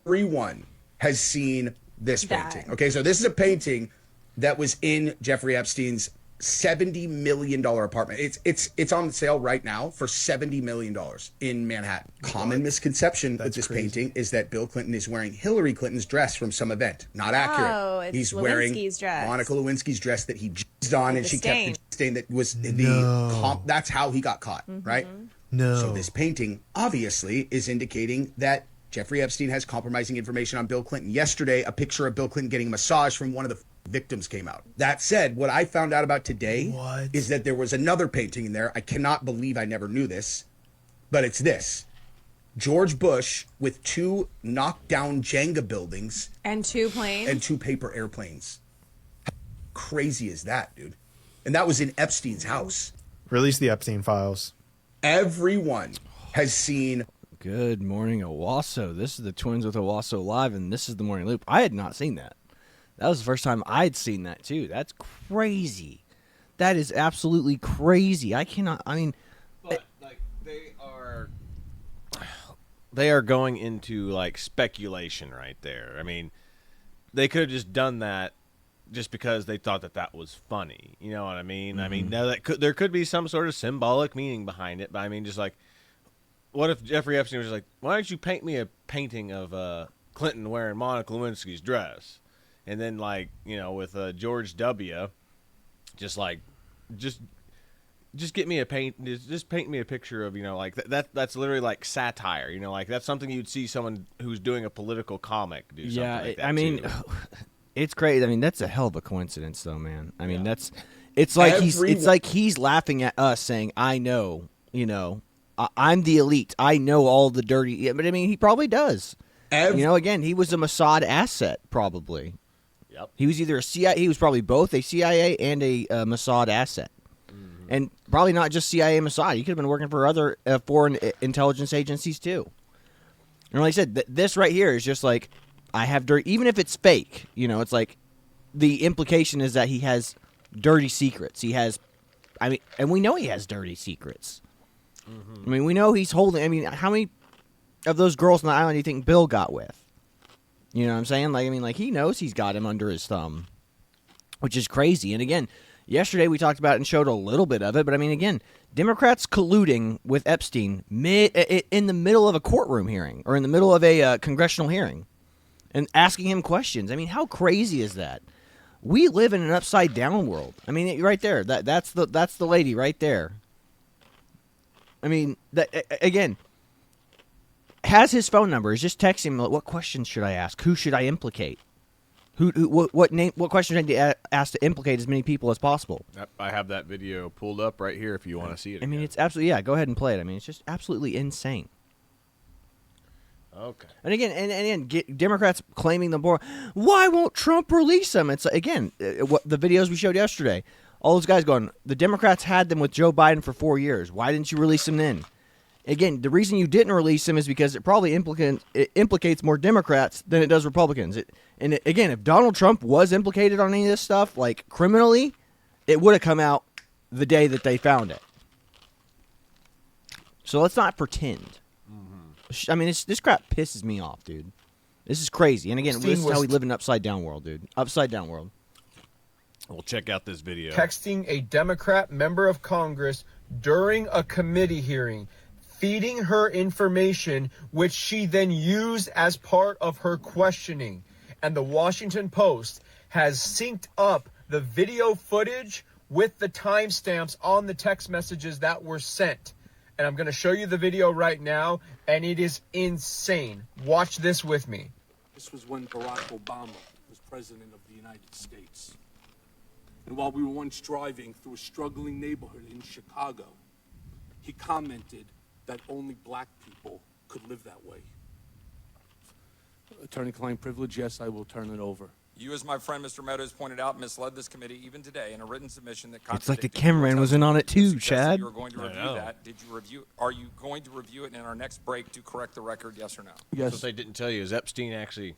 everyone has seen this painting. Okay, so this is a painting that was in Jeffrey Epstein's $70 million apartment. It's on sale right now for $70 million in Manhattan. Common misconception with this painting is that Bill Clinton is wearing Hillary Clinton's dress from some event. Not accurate. Oh, it's He's Lewinsky's wearing dress. Monica Lewinsky's dress that he jizzed on, and she stain. kept the stain that was that's how he got caught, right? No. So this painting obviously is indicating that Jeffrey Epstein has compromising information on Bill Clinton. Yesterday, a picture of Bill Clinton getting a massage from one of the victims came out. That said, what I found out about today is that there was another painting in there. I cannot believe I never knew this, but it's this. George Bush with 2 knocked down Jenga buildings. And 2 planes. And 2 paper airplanes. How crazy is that, dude? And that was in Epstein's house. Release the Epstein files. Everyone has seen... Good morning, Owasso. This is the Twins with Owasso Live, and this is the Morning Loop. I had not seen that. That was the first time I'd seen that, too. That's crazy. That is absolutely crazy. I cannot, I mean... But, like, they are going into, like, speculation right there. I mean, they could have just done that just because they thought that was funny. You know what I mean? I mean, now there could be some sort of symbolic meaning behind it, but I mean, just like, what if Jeffrey Epstein was just like, why don't you paint me a painting of Clinton wearing Monica Lewinsky's dress? And then, like, you know, with George W., just get me just paint me a picture of, you know, like that's literally like satire, you know, like that's something you'd see someone who's doing a political comic do. Yeah, something like that I mean, too. it's crazy. I mean, that's a hell of a coincidence, though, man. I mean, it's like he's laughing at us, saying, "I know, you know, I'm the elite. I know all the dirty." Yeah, but I mean, he probably does. You know, again, he was a Mossad asset, probably. Yep. He was either a CIA. He was probably both a CIA and a Mossad asset, and probably not just CIA and Mossad. He could have been working for other foreign intelligence agencies too. And like I said, this right here is just like, I have dirty. Even if it's fake, you know, it's like the implication is that he has dirty secrets. He has, I mean, and we know he has dirty secrets. I mean, we know he's holding. I mean, how many of those girls on the island do you think Bill got with? You know what I'm saying? Like, I mean, like, he knows he's got him under his thumb, which is crazy. And again, yesterday we talked about it and showed a little bit of it, but I mean, again, Democrats colluding with Epstein in the middle of a courtroom hearing or in the middle of a congressional hearing and asking him questions. I mean, how crazy is that? We live in an upside down world. I mean, right there, that's the lady right there. I mean, again, has his phone number. Is just texting him. What questions should I ask? Who should I implicate? What questions should I ask to implicate as many people as possible? Yep, I have that video pulled up right here if you want to see it. I mean, it's absolutely, go ahead and play it. I mean, it's just absolutely insane. Okay. And again, Democrats claiming the board. Why won't Trump release them? It's again what the videos we showed yesterday. All those guys going. The Democrats had them with Joe Biden for 4 years. Why didn't you release them then? Again, the reason you didn't release him is because it probably implicates more Democrats than it does Republicans. Again, if Donald Trump was implicated on any of this stuff, like criminally, it would have come out the day that they found it. So let's not pretend. I mean, this crap pisses me off, dude. This is crazy. And again, this is how we live in an upside-down world, dude. Upside-down world. We'll check out this video. Texting a Democrat member of Congress during a committee hearing, feeding her information, which she then used as part of her questioning. And the Washington Post has synced up the video footage with the timestamps on the text messages that were sent. And I'm going to show you the video right now, and it is insane. Watch this with me. This was when Barack Obama was president of the United States. And while we were once driving through a struggling neighborhood in Chicago, he commented that only black people could live that way. Attorney-client privilege, yes, I will turn it over. You, as my friend Mr. Meadows pointed out, misled this committee even today in a written submission that it's like the cameraman was in on it too, Chad. You were going to review that. Did you review? Are you going to review it in our next break to correct the record? Yes or no? Yes. What they didn't tell you is Epstein actually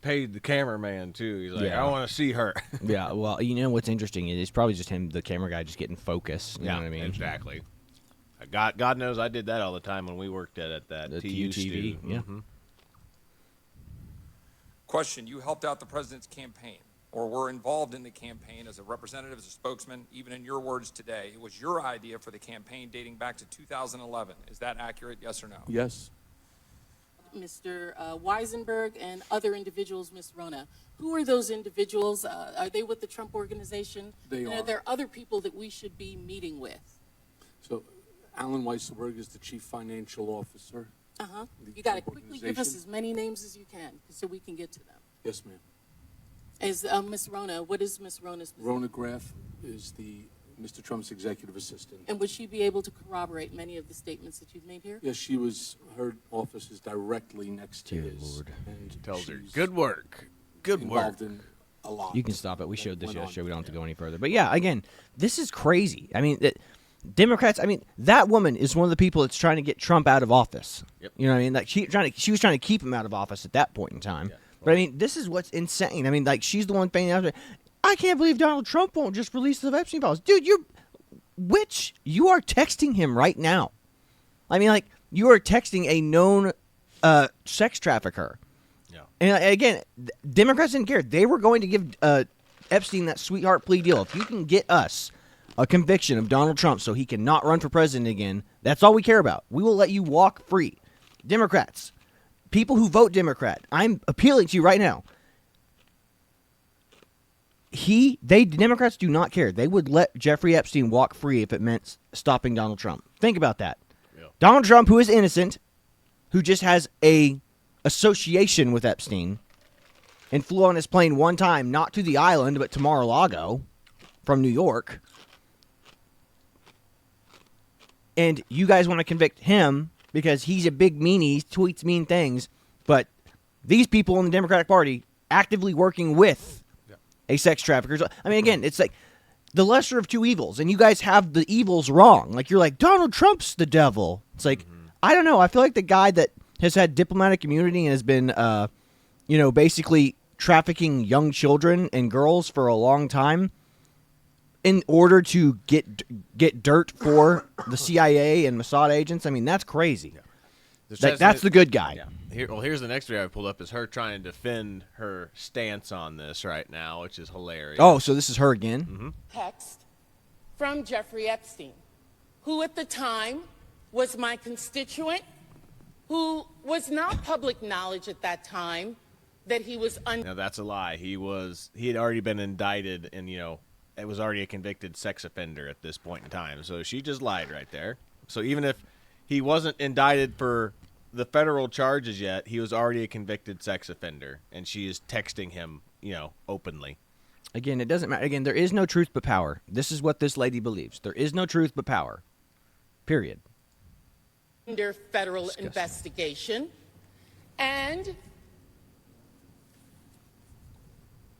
paid the cameraman too. He's like, I want to see her. Yeah. Well, you know what's interesting is it's probably just him, the camera guy, just getting focus. You know what I mean? Exactly. God knows I did that all the time when we worked at that the TU TV. Yeah. question, you helped out the president's campaign or were involved in the campaign as a representative, as a spokesman, even in your words today. It was your idea for the campaign dating back to 2011. Is that accurate, yes or no? Yes. Mr. Weisenberg and other individuals, Ms. Rona. Who are those individuals? Are they with the Trump organization? They and are. Are there other people that we should be meeting with? So Alan Weisselberg is the chief financial officer. Uh-huh. The You got to Trump quickly give us organization. as many names as you can so we can get to them. Yes, ma'am. As Ms. Rona, what is Ms. Rona's position? Rona Graff is the Mr. Trump's executive assistant. And would she be able to corroborate many of the statements that you've made here? Yes, her office is directly next to his. Lord. And Tells her, she's good work. Good work. involved in a lot. You can stop it. We showed this went on. yesterday. We don't have to go any further. But yeah, again, this is crazy. I mean, Democrats. I mean, that woman is one of the people that's trying to get Trump out of office. Yep. You know what I mean? Like she was trying to keep him out of office at that point in time. Yeah. But I mean, this is what's insane. I mean, like she's the one thing out there. I can't believe Donald Trump won't just release the Epstein files, dude. You are texting him right now. I mean, like you are texting a known sex trafficker. Yeah. And again, Democrats didn't care. They were going to give Epstein that sweetheart plea deal. If you can get us a conviction of Donald Trump so he cannot run for president again, that's all we care about. We will let you walk free. Democrats, people who vote Democrat, I'm appealing to you right now. Democrats do not care. They would let Jeffrey Epstein walk free if it meant stopping Donald Trump. Think about that. Yeah. Donald Trump, who is innocent, who just has a association with Epstein, and flew on his plane one time, not to the island, but to Mar-a-Lago from New York. And you guys want to convict him because he's a big meanie, he tweets mean things, but these people in the Democratic Party actively working with a sex trafficker. I mean, again, it's like the lesser of two evils, and you guys have the evils wrong. Like, you're like, Donald Trump's the devil. It's like, I don't know. I feel like the guy that has had diplomatic immunity and has been, basically trafficking young children and girls for a long time in order to get dirt for the CIA and Mossad agents. I mean, that's crazy. That's the good guy. Yeah. Here's the next video I pulled up is her trying to defend her stance on this right now, which is hilarious. Oh, so this is her again? Mm-hmm. Text from Jeffrey Epstein, who at the time was my constituent, who was not public knowledge at that time that he was Now that's a lie. He had already been indicted, and it was already a convicted sex offender at this point in time. So she just lied right there. So even if he wasn't indicted for the federal charges yet, he was already a convicted sex offender, and she is texting him, openly. Again, it doesn't matter. Again, there is no truth but power. This is what this lady believes. There is no truth but power. Period. under federal investigation, and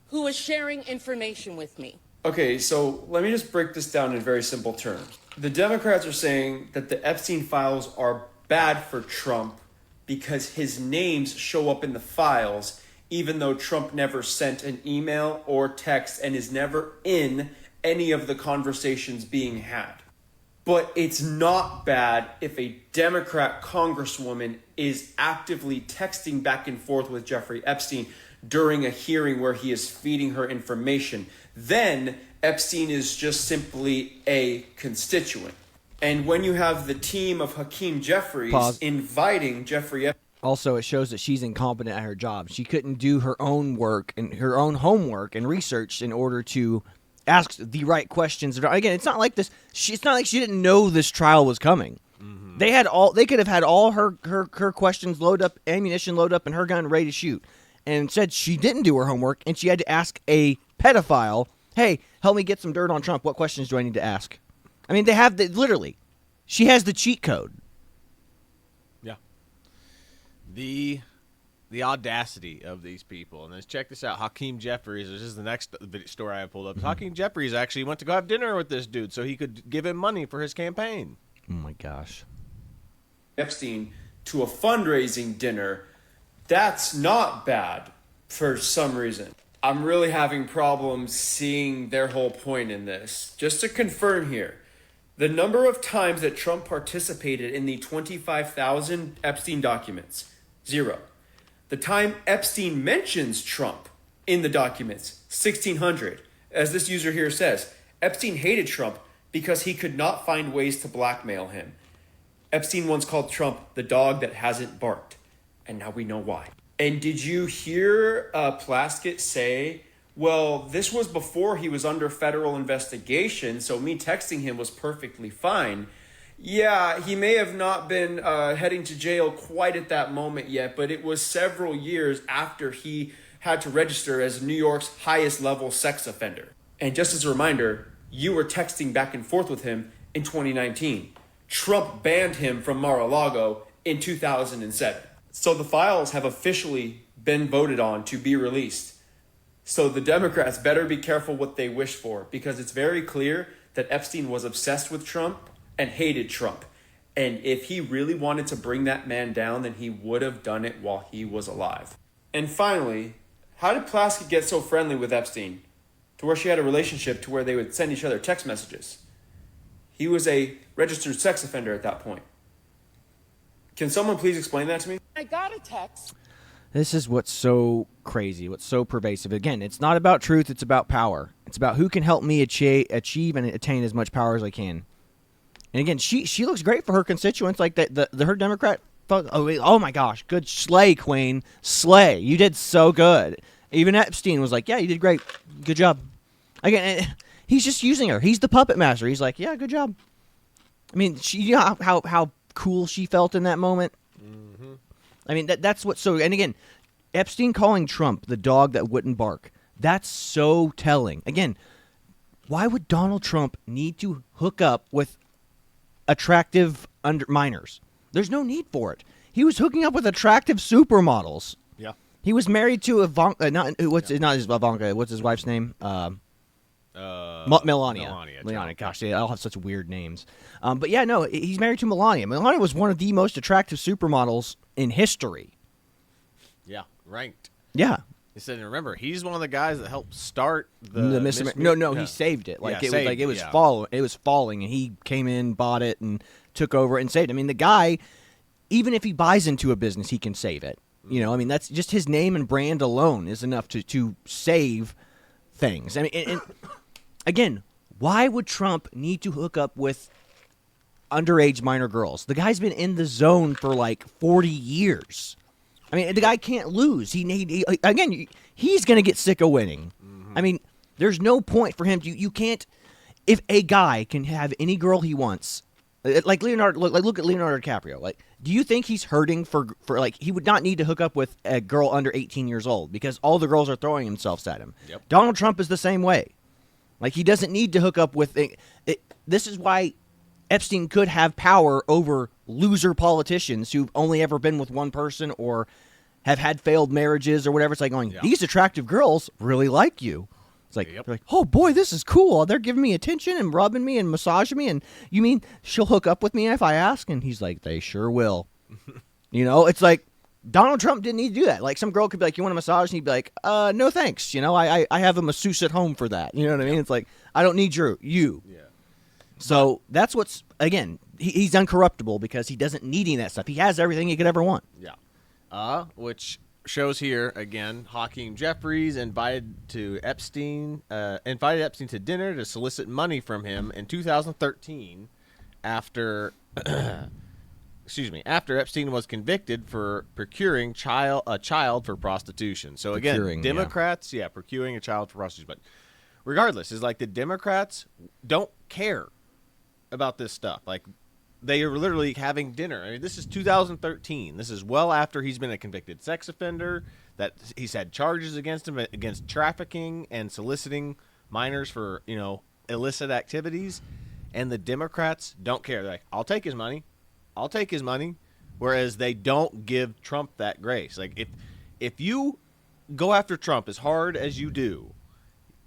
who is sharing information with me. Okay, so let me just break this down in very simple terms. The Democrats are saying that the Epstein files are bad for Trump because his names show up in the files, even though Trump never sent an email or text and is never in any of the conversations being had. But it's not bad if a Democrat congresswoman is actively texting back and forth with Jeffrey Epstein during a hearing where he is feeding her information. Then Epstein is just simply a constituent. And when you have the team of Hakeem Jeffries inviting Jeffrey Epstein... Also, it shows that she's incompetent at her job. She couldn't do her own work and her own homework and research in order to ask the right questions. Again, it's not like this. It's not like she didn't know this trial was coming. Mm-hmm. They could have had all her questions load up, ammunition load up, and her gun ready to shoot. And instead, she didn't do her homework, and she had to ask a pedophile, "Hey, help me get some dirt on Trump. What questions do I need to ask?" I mean, they have literally. She has the cheat code. Yeah. The audacity of these people. And let's check this out. Hakeem Jeffries, this is the next story I pulled up. Mm-hmm. Hakeem Jeffries actually went to go have dinner with this dude so he could give him money for his campaign. Oh, my gosh. Epstein to a fundraising dinner. That's not bad for some reason. I'm really having problems seeing their whole point in this. Just to confirm here, the number of times that Trump participated in the 25,000 Epstein documents, 0. The time Epstein mentions Trump in the documents, 1600. As this user here says, Epstein hated Trump because he could not find ways to blackmail him. Epstein once called Trump the dog that hasn't barked, and now we know why. And did you hear Plaskett say, well, this was before he was under federal investigation, so me texting him was perfectly fine. Yeah, he may have not been heading to jail quite at that moment yet, but it was several years after he had to register as New York's highest level sex offender. And just as a reminder, you were texting back and forth with him in 2019. Trump banned him from Mar-a-Lago in 2007. So the files have officially been voted on to be released. So the Democrats better be careful what they wish for, because it's very clear that Epstein was obsessed with Trump and hated Trump. And if he really wanted to bring that man down, then he would have done it while he was alive. And finally, how did Plaskett get so friendly with Epstein to where she had a relationship to where they would send each other text messages? He was a registered sex offender at that point. Can someone please explain that to me? I got a text. This is what's so crazy, what's so pervasive. Again, it's not about truth, it's about power. It's about who can help me achieve and attain as much power as I can. And again, she looks great for her constituents. Like her Democrat folks, oh my gosh, good slay, Queen. Slay. You did so good. Even Epstein was like, yeah, you did great. Good job. Again, he's just using her. He's the puppet master. He's like, yeah, good job. I mean, you know how cool she felt in that moment? Mm-hmm. I mean, that's what so... And again, Epstein calling Trump the dog that wouldn't bark. That's so telling. Again, why would Donald Trump need to hook up with attractive minors? There's no need for it. He was hooking up with attractive supermodels. Yeah. He was married to Ivanka. Not his Ivanka. What's his wife's name? Melania. Melania. Gosh, they all have such weird names. But yeah, no, he's married to Melania. Melania was one of the most attractive supermodels in history. Yeah, ranked. Yeah. He said, and remember, he's one of the guys that helped start the Miss America. No, he saved it. Like it was falling, and he came in, bought it, and took over and saved it. I mean, the guy, even if he buys into a business, he can save it. You know, I mean, that's just his name and brand alone is enough to save things. I mean, and again, why would Trump need to hook up with underage minor girls? The guy's been in the zone for like 40 years. I mean, the guy can't lose. He's going to get sick of winning. Mm-hmm. I mean, there's no point for him to. You can't. If a guy can have any girl he wants, like Leonardo, look at Leonardo DiCaprio. Like, do you think he's hurting for like he would not need to hook up with a girl under 18 years old because all the girls are throwing themselves at him? Yep. Donald Trump is the same way. Like, he doesn't need to hook up with it. This is why Epstein could have power over loser politicians who've only ever been with one person or have had failed marriages or whatever. It's like going, these attractive girls really like you. It's like, they're like, oh boy, this is cool. They're giving me attention and rubbing me and massaging me. And you mean she'll hook up with me if I ask? And he's like, they sure will. You know, it's like Donald Trump didn't need to do that. Like, some girl could be like, you want a massage? And he'd be like, no thanks. You know, I have a masseuse at home for that. You know what I mean? It's like, I don't need you. Yeah. So that's what's, again, he's uncorruptible because he doesn't need any of that stuff. He has everything he could ever want. Yeah. Which shows here, again, Hakeem Jeffries invited Epstein to dinner to solicit money from him in 2013 after Epstein was convicted for procuring a child for prostitution. So again, Democrats, procuring a child for prostitution. But regardless, is like the Democrats don't care about this stuff. Like, they are literally having dinner. I mean, this is 2013. This is well after he's been a convicted sex offender, that he's had charges against him against trafficking and soliciting minors for, you know, illicit activities. And the Democrats don't care. They're like, I'll take his money. Whereas they don't give Trump that grace. Like, if you go after Trump as hard as you do,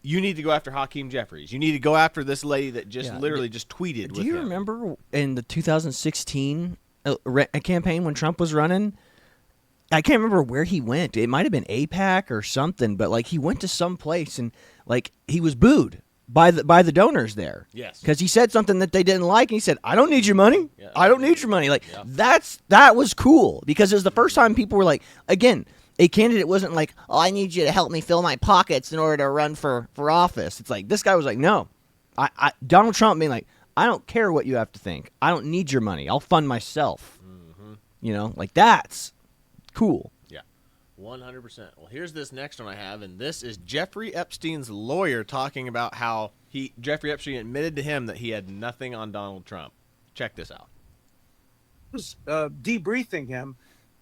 you need to go after Hakeem Jeffries. You need to go after this lady that just literally just tweeted with him. Do you remember in the 2016 campaign when Trump was running? I can't remember where he went. It might have been AIPAC or something, but like he went to some place and like he was booed by the donors there. Yes. Because he said something that they didn't like, and he said, I don't need your money. I don't need your money. Like, that was cool because it was the first time people were like, again, a candidate wasn't like, oh, I need you to help me fill my pockets in order to run for office. It's like, this guy was like, no. Donald Trump being like, I don't care what you have to think. I don't need your money. I'll fund myself. Mm-hmm. You know, like, that's cool. Yeah, 100%. Well, here's this next one I have, and this is Jeffrey Epstein's lawyer talking about how Jeffrey Epstein admitted to him that he had nothing on Donald Trump. Check this out. Was debriefing him.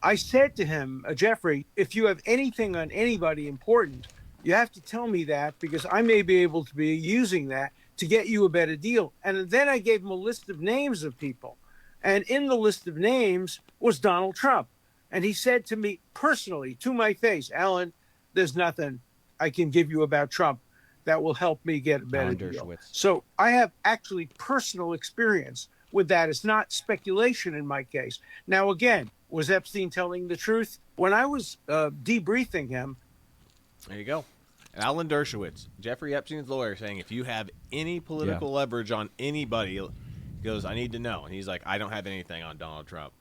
I said to him, Jeffrey, if you have anything on anybody important, you have to tell me that, because I may be able to be using that to get you a better deal. And then I gave him a list of names of people. And in the list of names was Donald Trump. And he said to me personally, to my face, Alan, there's nothing I can give you about Trump that will help me get a better deal. So I have actually personal experience with that. It's not speculation in my case. Now, again, was Epstein telling the truth? When I was debriefing him. There you go. Alan Dershowitz, Jeffrey Epstein's lawyer, saying if you have any political leverage on anybody, he goes, I need to know. And he's like, I don't have anything on Donald Trump.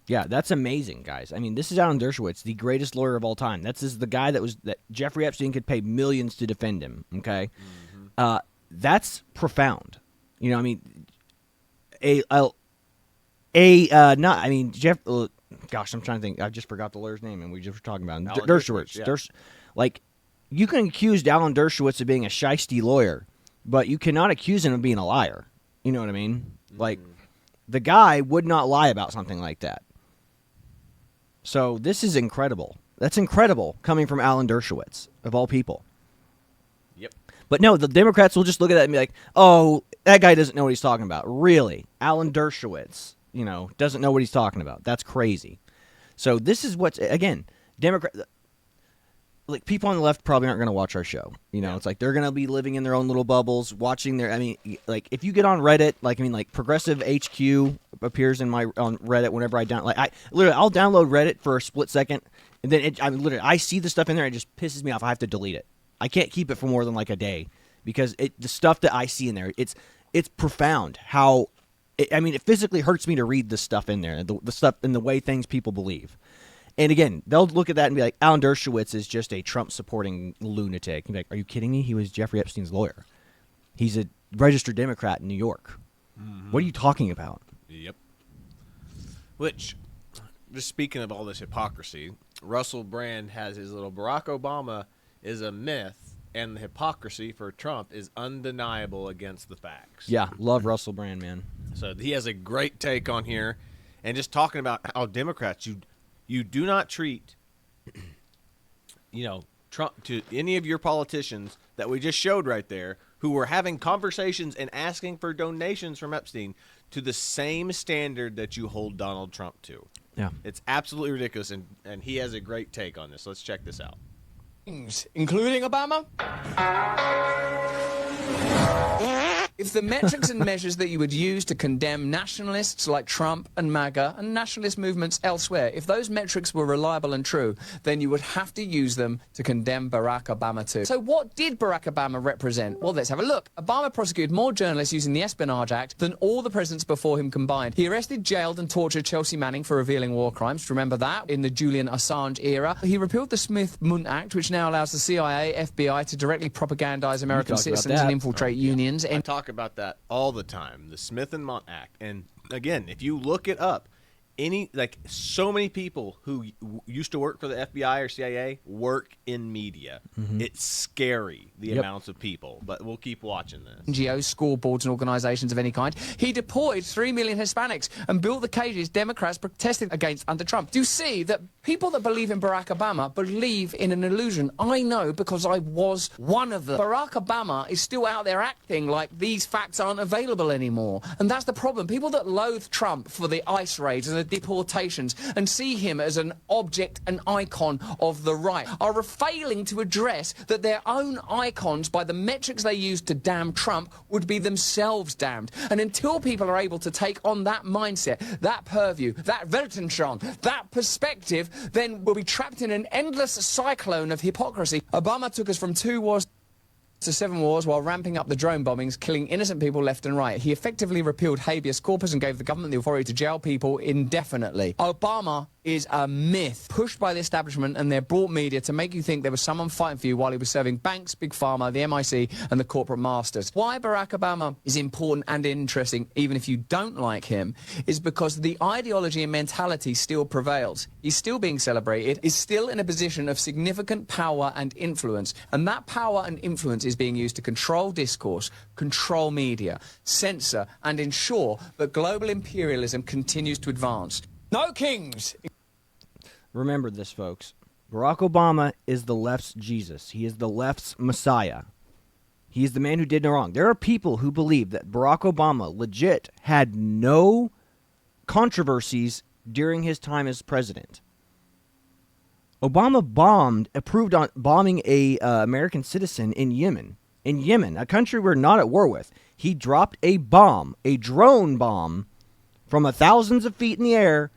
Yeah, that's amazing, guys. I mean, this is Alan Dershowitz, the greatest lawyer of all time. This is the guy that Jeffrey Epstein could pay millions to defend him. Okay, that's profound. You know, I mean, Jeff. Gosh, I'm trying to think. I just forgot the lawyer's name, and we just were talking about him. Dershowitz. Yeah. Like, you can accuse Alan Dershowitz of being a shisty lawyer, but you cannot accuse him of being a liar. You know what I mean? Like, the guy would not lie about something like that. So this is incredible. That's incredible coming from Alan Dershowitz, of all people. Yep. But no, the Democrats will just look at that and be like, oh, that guy doesn't know what he's talking about. Really? Alan Dershowitz, doesn't know what he's talking about. That's crazy. So this is what's, again, like, people on the left probably aren't going to watch our show. It's like they're going to be living in their own little bubbles, watching like, if you get on Reddit, like Progressive HQ appears on Reddit whenever I download. Like, I'll download Reddit for a split second, and then I see the stuff in there, and it just pisses me off. I have to delete it. I can't keep it for more than like a day, because the stuff that I see in there, it's profound. How, it physically hurts me to read the stuff in there, the stuff and the way people believe. And again, they'll look at that and be like, Alan Dershowitz is just a Trump-supporting lunatic. And be like, are you kidding me? He was Jeffrey Epstein's lawyer. He's a registered Democrat in New York. Mm-hmm. What are you talking about? Yep. Which, just speaking of all this hypocrisy, Russell Brand has his little Barack Obama is a myth, and the hypocrisy for Trump is undeniable against the facts. Yeah, love Russell Brand, man. So he has a great take on here, and just talking about how Democrats, you do not treat, Trump, to any of your politicians that we just showed right there, who were having conversations and asking for donations from Epstein, to the same standard that you hold Donald Trump to. Yeah. It's absolutely ridiculous, and he has a great take on this. Let's check this out. Including Obama? If the metrics and measures that you would use to condemn nationalists like Trump and MAGA and nationalist movements elsewhere, if those metrics were reliable and true, then you would have to use them to condemn Barack Obama too. So what did Barack Obama represent? Well, let's have a look. Obama prosecuted more journalists using the Espionage Act than all the presidents before him combined. He arrested, jailed and tortured Chelsea Manning for revealing war crimes. Remember that? In the Julian Assange era. He repealed the Smith-Mundt Act, which now allows the CIA, FBI to directly propagandize American citizens and infiltrate unions. I talk about that all the time, the Smith and Mundt Act. And again, if you look it up, so many people who used to work for the FBI or CIA work in media. Mm-hmm. It's scary, the amounts of people, but we'll keep watching this. NGOs, school boards and organizations of any kind. He deployed 3 million Hispanics and built the cages Democrats protested against under Trump. Do you see that people that believe in Barack Obama believe in an illusion? I know, because I was one of them. Barack Obama is still out there acting like these facts aren't available anymore. And that's the problem. People that loathe Trump for the ICE raids and the deportations and see him as an object, an icon of the right, are failing to address that their own icons, by the metrics they use to damn Trump, would be themselves damned. And until people are able to take on that mindset, that purview, that Weltanschauung, that perspective, then we'll be trapped in an endless cyclone of hypocrisy. Obama took us from 2 wars to 7 wars while ramping up the drone bombings, killing innocent people left and right. He effectively repealed habeas corpus and gave the government the authority to jail people indefinitely. Obama is a myth pushed by the establishment and their broad media to make you think there was someone fighting for you while he was serving banks, Big Pharma, the MIC, and the corporate masters. Why Barack Obama is important and interesting, even if you don't like him, is because the ideology and mentality still prevails. He's still being celebrated, is still in a position of significant power and influence, and that power and influence is being used to control discourse, control media, censor, and ensure that global imperialism continues to advance. No kings! Remember this, folks. Barack Obama is the left's Jesus. He is the left's Messiah. He is the man who did no wrong. There are people who believe that Barack Obama legit had no controversies during his time as president. Obama approved on bombing a American citizen in Yemen. In Yemen, a country we're not at war with. He dropped a bomb, a drone bomb, from thousands of feet in the air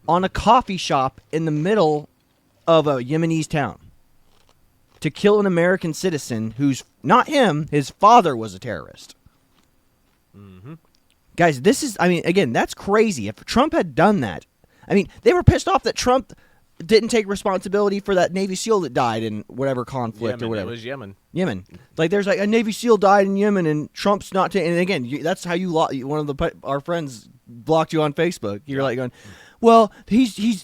on a coffee shop in the middle of a Yemenese town to kill an American citizen who's not him, his father was a terrorist. Mm-hmm. Guys, this is, I mean, again, that's crazy. If Trump had done that, I mean, they were pissed off that Trump didn't take responsibility for that Navy SEAL that died in whatever conflict Yemen, or whatever. It was Yemen. Yemen. Like, there's like a Navy SEAL died in Yemen and Trump's not taking, and again, that's how you, one of our friends blocked you on Facebook. You're like going, well, he has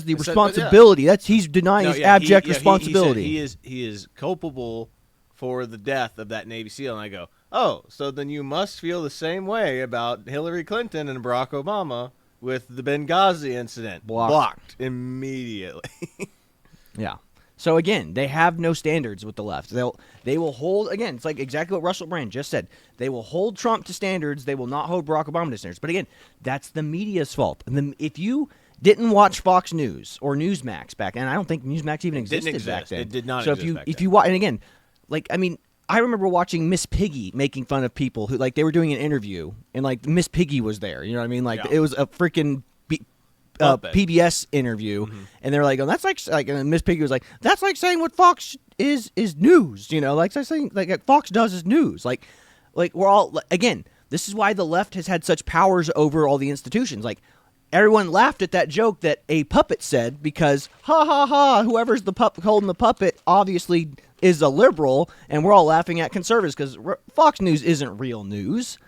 the responsibility. Yeah. He's denying his abject responsibility. He is culpable for the death of that Navy SEAL. And I go, oh, so then you must feel the same way about Hillary Clinton and Barack Obama with the Benghazi incident. Blocked immediately. Yeah. So again, they have no standards with the left. They will hold, again, it's like exactly what Russell Brand just said. They will hold Trump to standards. They will not hold Barack Obama to standards. But again, that's the media's fault. And then if you didn't watch Fox News or Newsmax back, and I don't think Newsmax even existed back then. It did not so exist back then. if you watch, and again, like, I mean, I remember watching Miss Piggy making fun of people who, like, they were doing an interview and like Miss Piggy was there. You know what I mean? Like, it was a freaking PBS interview, and they're like, "Oh, that's like," and Miss Piggy was like, "That's like saying what Fox is news." You know, like saying like Fox does is news. Like we're all, again. This is why the left has had such powers over all the institutions. Like, everyone laughed at that joke that a puppet said because ha ha ha, whoever's the holding the puppet obviously is a liberal, and we're all laughing at conservatives because Fox News isn't real news.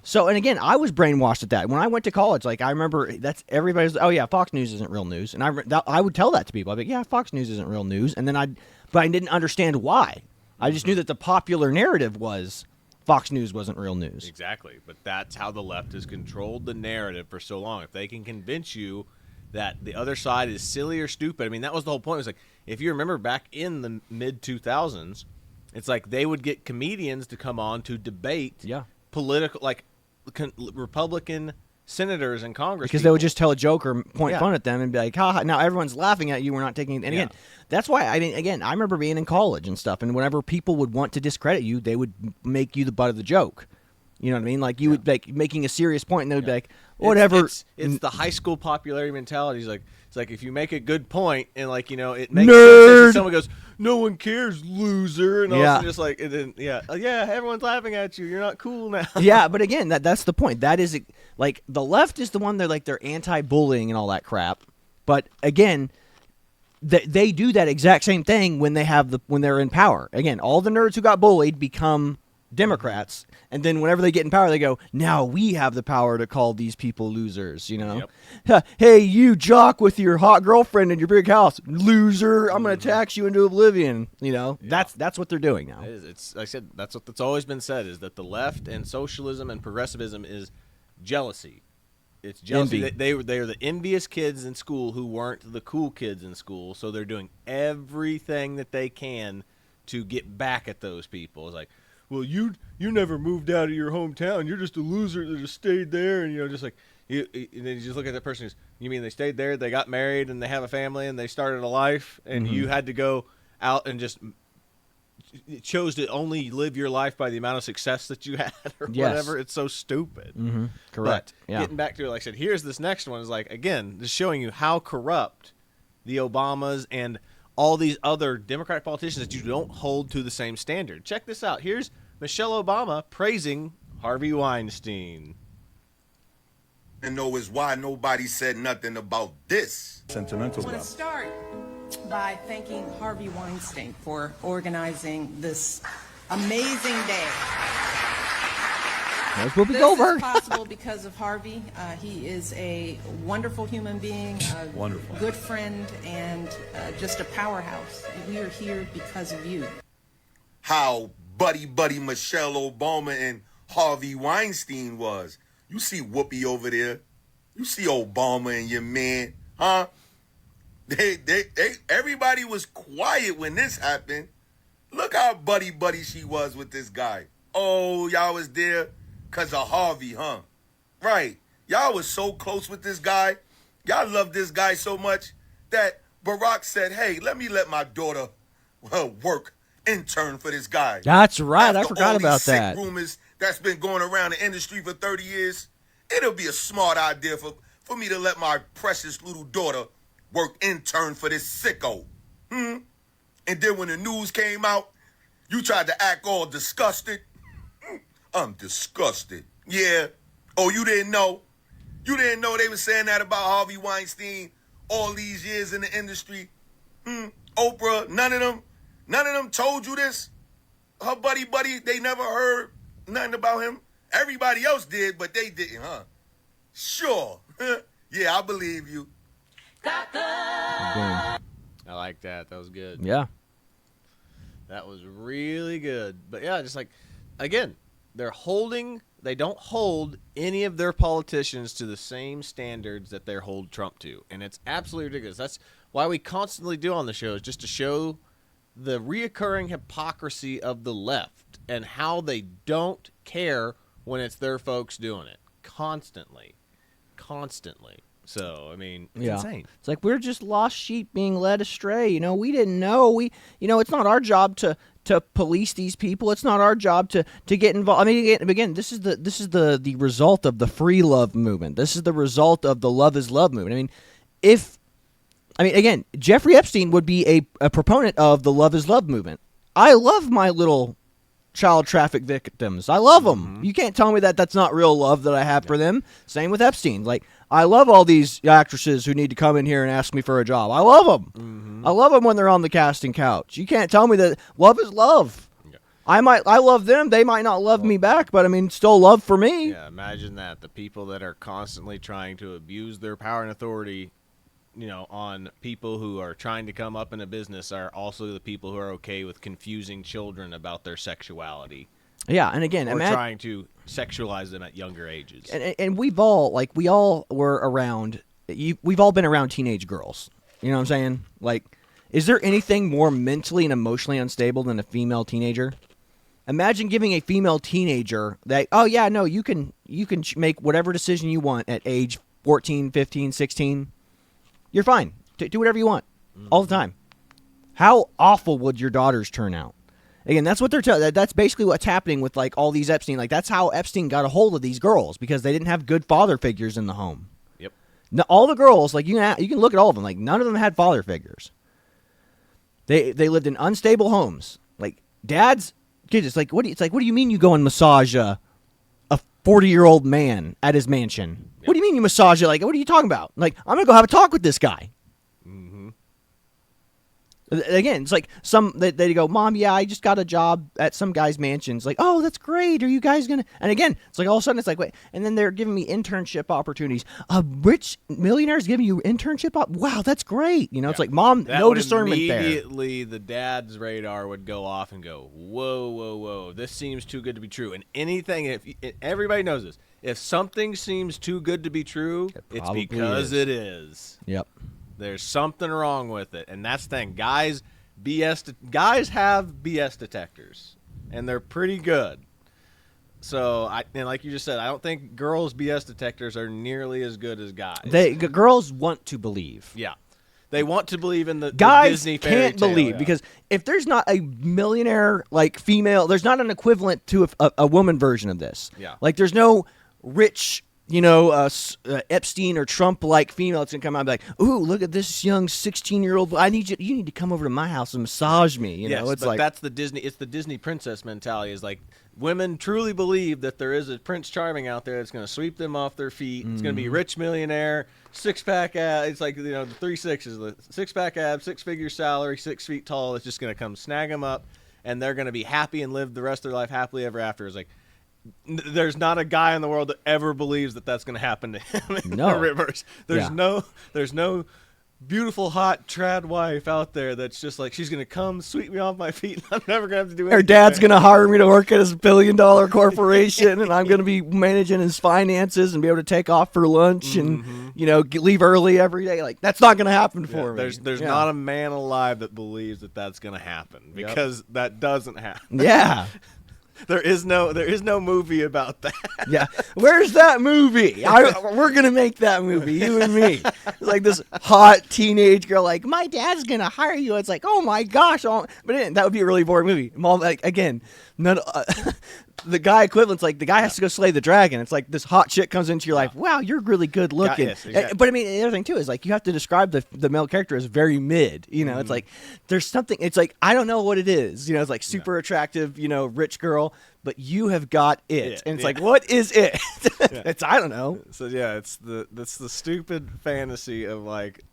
So, and again, I was brainwashed at that. When I went to college, like, I remember that's everybody's, oh yeah, Fox News isn't real news. And I would tell that to people. I'd be like, yeah, Fox News isn't real news. And then but I didn't understand why. I just knew that the popular narrative was Fox News wasn't real news. Exactly. But that's how the left has controlled the narrative for so long. If they can convince you that the other side is silly or stupid, I mean, that was the whole point. It was like, if you remember back in the mid-2000s, it's like they would get comedians to come on to debate political, like, Republican senators and Congress because they would just tell a joke or point fun at them and be like, ha, now everyone's laughing at you, we're not taking it. And again, that's why, I mean, again, I remember being in college and stuff, and whenever people would want to discredit you, they would make you the butt of the joke. You know what I mean? Like, you would like making a serious point, and they would be like, whatever. It's the high school popularity mentality. It's like if you make a good point and, like, you know, it makes Nerd. sense, and someone goes, no one cares, loser, and all of a sudden just like, and then, everyone's laughing at you. You're not cool now. Yeah, but again, that's the point. That is, like, the left is the one they're anti-bullying and all that crap. But again, they do that exact same thing when they're in power. Again, all the nerds who got bullied become Democrats, and then whenever they get in power, they go, now we have the power to call these people losers, you know? Hey, you jock with your hot girlfriend in your big house, loser, I'm going to tax you into oblivion, you know? That's what they're doing now. It's like I said, that's always been said, is that the left and socialism and progressivism is jealousy. It's jealousy. They are the envious kids in school who weren't the cool kids in school, so they're doing everything that they can to get back at those people. It's like, well, you never moved out of your hometown. You're just a loser that just stayed there. And, you know, just like, and then you just look at that person and you mean they stayed there, they got married, and they have a family, and they started a life, and you had to go out and just chose to only live your life by the amount of success that you had or whatever. It's so stupid. Correct. But getting back to it, like I said, here's this next one is like, again, just showing you how corrupt the Obamas and all these other Democratic politicians that you don't hold to the same standard. Check this out. Here's Michelle Obama praising Harvey Weinstein. And know is why nobody said nothing about this. Sentimental. I want to start by thanking Harvey Weinstein for organizing this amazing day. There's Whoopi This Goldberg. is possible because of Harvey. He is a wonderful human being, a good friend, and just a powerhouse. And we are here because of you. How buddy Michelle Obama and Harvey Weinstein was. You see Whoopi over there. You see Obama and your man, huh? Everybody was quiet when this happened. Look how buddy she was with this guy. Oh, y'all was there because of Harvey, huh? Right. Y'all was so close with this guy. Y'all loved this guy so much that Barack said, hey, let my daughter work intern for this guy. That's right. I After forgot all these about sick that. rumors that's been going around the industry for 30 years, it'll be a smart idea for me to let my precious little daughter work intern for this sicko. And then when the news came out, you tried to act all disgusted. I'm disgusted. Yeah. Oh, you didn't know? You didn't know they were saying that about Harvey Weinstein all these years in the industry? Oprah, none of them told you this? Her buddy, they never heard nothing about him? Everybody else did, but they didn't, huh? Sure. Yeah, I believe you. I like that. That was good. Yeah. That was really good. But yeah, just like, again, they don't hold any of their politicians to the same standards that they hold Trump to. And it's absolutely ridiculous. That's why we constantly do on the show, is just to show the reoccurring hypocrisy of the left and how they don't care when it's their folks doing it. Constantly. So, I mean, it's insane. It's like we're just lost sheep being led astray. We didn't know. It's not our job to police these people. It's not our job to get involved. I mean, again, this is the result of the free love movement. This is the result of the love is love movement. Again, Jeffrey Epstein would be a proponent of the love is love movement. I love my little child traffic victims. I love them. You can't tell me that that's not real love that I have for them. Same with Epstein. Like, I love all these actresses who need to come in here and ask me for a job. I love them. I love them when they're on the casting couch. You can't tell me that love is love. Yeah. I love them. They might not love me back, but still love for me. Yeah, imagine that. The people that are constantly trying to abuse their power and authority, on people who are trying to come up in a business are also the people who are okay with confusing children about their sexuality. Yeah, and again, or trying to sexualize them at younger ages. And we all were around. We've all been around teenage girls. You know what I'm saying? Like, is there anything more mentally and emotionally unstable than a female teenager? Imagine giving a female teenager that, oh yeah, no, you can make whatever decision you want at age 14, 15, 16. You're fine. Do whatever you want all the time. How awful would your daughters turn out? Again, that's what they're telling. That's basically what's happening with like all these Epstein. Like, that's how Epstein got a hold of these girls, because they didn't have good father figures in the home. Yep. Now, all the girls, like you can look at all of them. Like, none of them had father figures. They lived in unstable homes. Like, dad's kids. It's like what do you mean you go and massage a 40-year-old man at his mansion? Yep. What do you mean you massage it? Like, what are you talking about? Like, I'm gonna go have a talk with this guy. Again, it's like they go, Mom, yeah, I just got a job at some guy's mansion. It's like, oh, that's great. Are you guys gonna? And again, it's like all of a sudden it's like, wait, and then they're giving me internship opportunities. A rich millionaire is giving you internship wow, that's great. It's like, Mom, that no discernment there. Immediately, the dad's radar would go off and go, whoa, this seems too good to be true. And anything, everybody knows this, if something seems too good to be true, it's because it is. Yep. There's something wrong with it, and that's the thing. Guys have BS detectors, and they're pretty good. So, and like you just said, I don't think girls' BS detectors are nearly as good as guys. Girls want to believe. Yeah, they want to believe in the guys Disney fairy can't tale, believe because if there's not a millionaire like female, there's not an equivalent to a woman version of this. Yeah, like there's no rich Epstein or Trump-like female that's gonna come out and be like, "Ooh, look at this young 16-year-old. You need to come over to my house and massage me." Yes, It's but like that's the Disney. It's the Disney princess mentality. Is like women truly believe that there is a Prince Charming out there that's going to sweep them off their feet. It's going to be rich millionaire, six-pack abs. It's like the 3 6s: the six-pack abs, 6-figure salary, 6 feet tall. It's just going to come snag them up, and they're going to be happy and live the rest of their life happily ever after. It's like. There's not a guy in the world that ever believes that that's going to happen to him in the reverse. There's no beautiful, hot trad wife out there that's just like, she's going to come sweep me off my feet and I'm never going to have to do anything. her dad's going to hire me to work at his billion-dollar corporation, and I'm going to be managing his finances and be able to take off for lunch and leave early every day. Like, that's not going to happen for me. There's not a man alive that believes that that's going to happen, because that doesn't happen. Yeah. There is no movie about that. Yeah. Where's that movie? We're going to make that movie, you and me. It's like this hot teenage girl, like, my dad's going to hire you. It's like, oh my gosh. But that would be a really boring movie. Again, the guy equivalent's like, the guy has to go slay the dragon. It's like this hot chick comes into your life. Wow, you're really good looking. Yes, exactly. But I mean, the other thing too is like, you have to describe the male character as very mid. It's like, there's something, it's like, I don't know what it is. It's like super attractive, rich girl, but you have got it. And it's like, what is it? I don't know. So it's the stupid fantasy of like,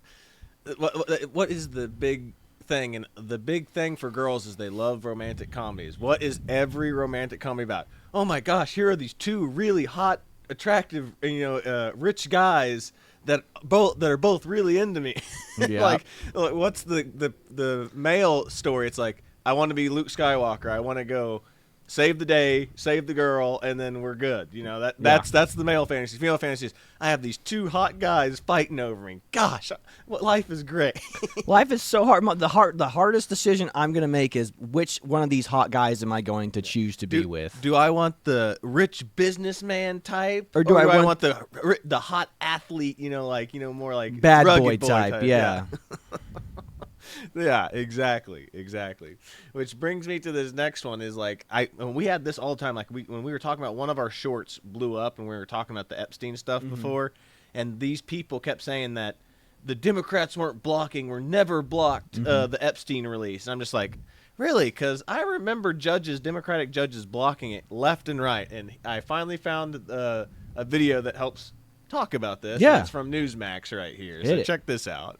what is the big thing? And the big thing for girls is they love romantic comedies. What is every romantic comedy about? Oh my gosh, here are these two really hot, attractive, rich guys that are both really into me. Yeah. like what's the male story? It's like, I want to be Luke Skywalker. I want to go save the day, save the girl, and then we're good. That's the male fantasy. Female fantasy is, I have these two hot guys fighting over me. Gosh, life is great. Life is so hard. The hardest decision I'm going to make is, which one of these hot guys am I going to choose to be with? Do I want the rich businessman type, or do I want the hot athlete? More like bad rugged boy type. Yeah. Yeah, exactly. Which brings me to this next one is like, we had this all the time. Like when we were talking about, one of our shorts blew up and we were talking about the Epstein stuff before, and these people kept saying that the Democrats were never blocked the Epstein release. And I'm just like, really? Because I remember Democratic judges blocking it left and right. And I finally found a video that helps talk about this. Yeah. And it's from Newsmax right here. So check this out.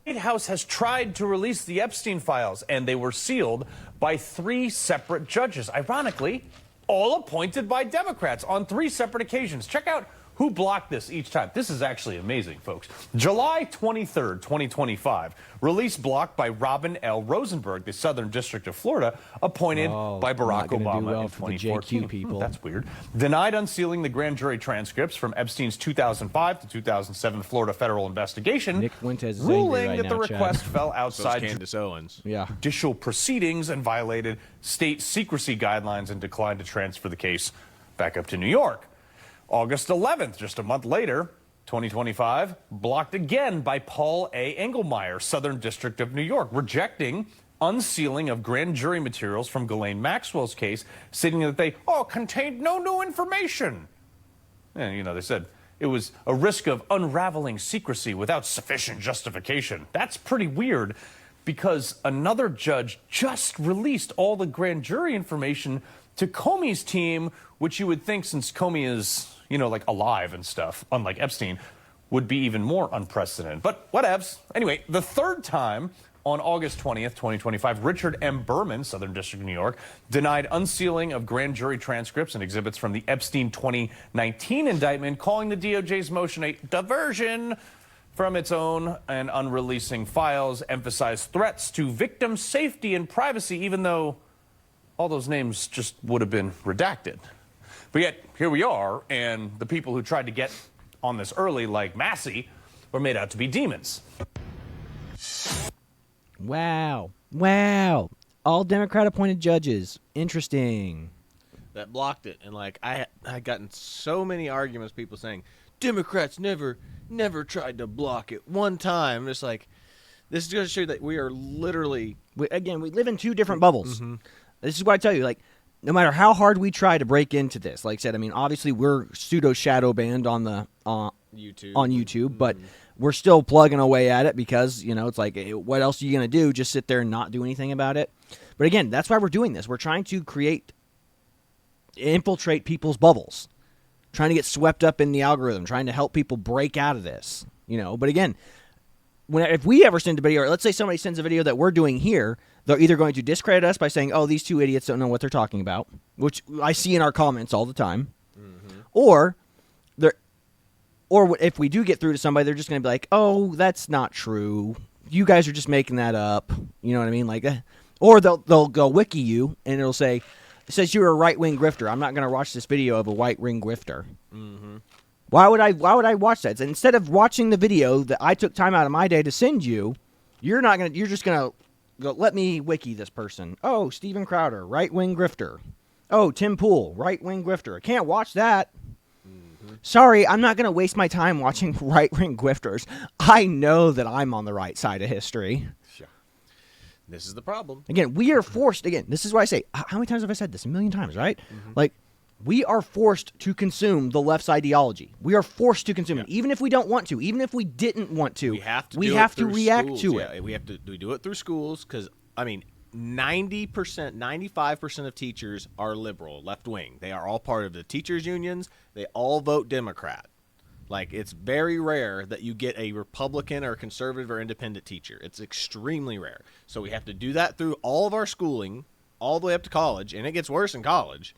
The White House has tried to release the Epstein files, and they were sealed by 3 separate judges. Ironically, all appointed by Democrats on 3 separate occasions. Check out who blocked this each time. This is actually amazing, folks. July 23rd, 2025, release blocked by Robin L. Rosenberg, the Southern District of Florida, appointed by Barack Obama in 2014. People. That's weird. Denied unsealing the grand jury transcripts from Epstein's 2005 to 2007 Florida federal investigation, Nick Fuentes is ruling angry right that the now, request Chad. fell outside Candace Owens. judicial proceedings and violated state secrecy guidelines, and declined to transfer the case back up to New York. August 11th, just a month later, 2025, blocked again by Paul A. Engelmeyer, Southern District of New York, rejecting unsealing of grand jury materials from Ghislaine Maxwell's case, stating that they contained no new information. And, they said it was a risk of unraveling secrecy without sufficient justification. That's pretty weird, because another judge just released all the grand jury information to Comey's team, which you would think, since Comey is, alive and stuff, unlike Epstein, would be even more unprecedented. But whatevs. Anyway, the third time, on August 20th, 2025, Richard M. Berman, Southern District of New York, denied unsealing of grand jury transcripts and exhibits from the Epstein 2019 indictment, calling the DOJ's motion a diversion from its own and unreleasing files, emphasized threats to victim safety and privacy, even though all those names just would have been redacted. But yet, here we are, and the people who tried to get on this early, like Massey, were made out to be demons. Wow. All Democrat-appointed judges. Interesting. That blocked it. And, I gotten so many arguments, people saying, Democrats never tried to block it one time. I'm just like, this is going to show that we are literally... We live in 2 different bubbles. This is what I tell you, no matter how hard we try to break into this, like I said, I mean, obviously we're pseudo shadow banned on the YouTube, but we're still plugging away at it because, you know, it's like, what else are you going to do? Just sit there and not do anything about it? But again, that's why we're doing this. We're trying to infiltrate people's bubbles, trying to get swept up in the algorithm, trying to help people break out of this, you know. But again, if we ever send a video, or let's say somebody sends a video that we're doing here, they're either going to discredit us by saying, oh, these two idiots don't know what they're talking about, which I see in our comments all the time, or if we do get through to somebody, they're just going to be like, oh, that's not true. You guys are just making that up. You know what I mean? Like, or they'll go wiki you, and it'll say, it says you're a right-wing grifter. I'm not going to watch this video of a right-wing grifter. Why would I watch that? Instead of watching the video that I took time out of my day to send you, you're just going to go, let me wiki this person. Oh, Steven Crowder, right-wing grifter. Oh, Tim Pool, right-wing grifter. I can't watch that. Sorry, I'm not going to waste my time watching right-wing grifters. I know that I'm on the right side of history. Sure. This is the problem. Again, we are forced, this is why I say, how many times have I said this? A million times, right? Like, we are forced to consume the left's ideology. We are forced to consume it, even if we don't want to, even if we didn't want to. We have to, react schools. to it. Yeah, we do it through schools because, I mean, 90%, 95% of teachers are liberal, left-wing. They are all part of the teachers' unions. They all vote Democrat. Like, it's very rare that you get a Republican or conservative or independent teacher. It's extremely rare. So we have to do that through all of our schooling, all the way up to college, and it gets worse in college.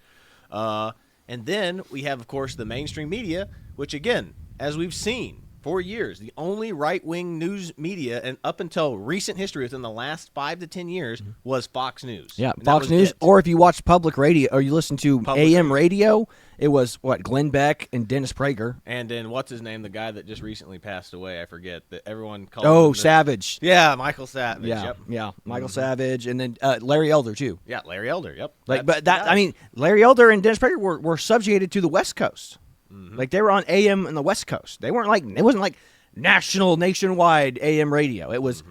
And then we have, of course, the mainstream media, which, again, as we've seen for years, the only right-wing news media, and up until recent history, within the last 5 to 10 years, was Fox News. Yeah, And Fox News, or if you watch public radio, or you listen to AM radio, it was, Glenn Beck and Dennis Prager. And then, what's his name, the guy that just recently passed away, I forget, that everyone called him Savage. Yeah, Michael Savage. Yeah, yep. Michael Savage, and then Larry Elder, too. Yeah, Larry Elder, yep. I mean, Larry Elder and Dennis Prager were subjugated to the West Coast. Like, they were on AM in the West Coast. They weren't like, it wasn't like nationwide AM radio. It was,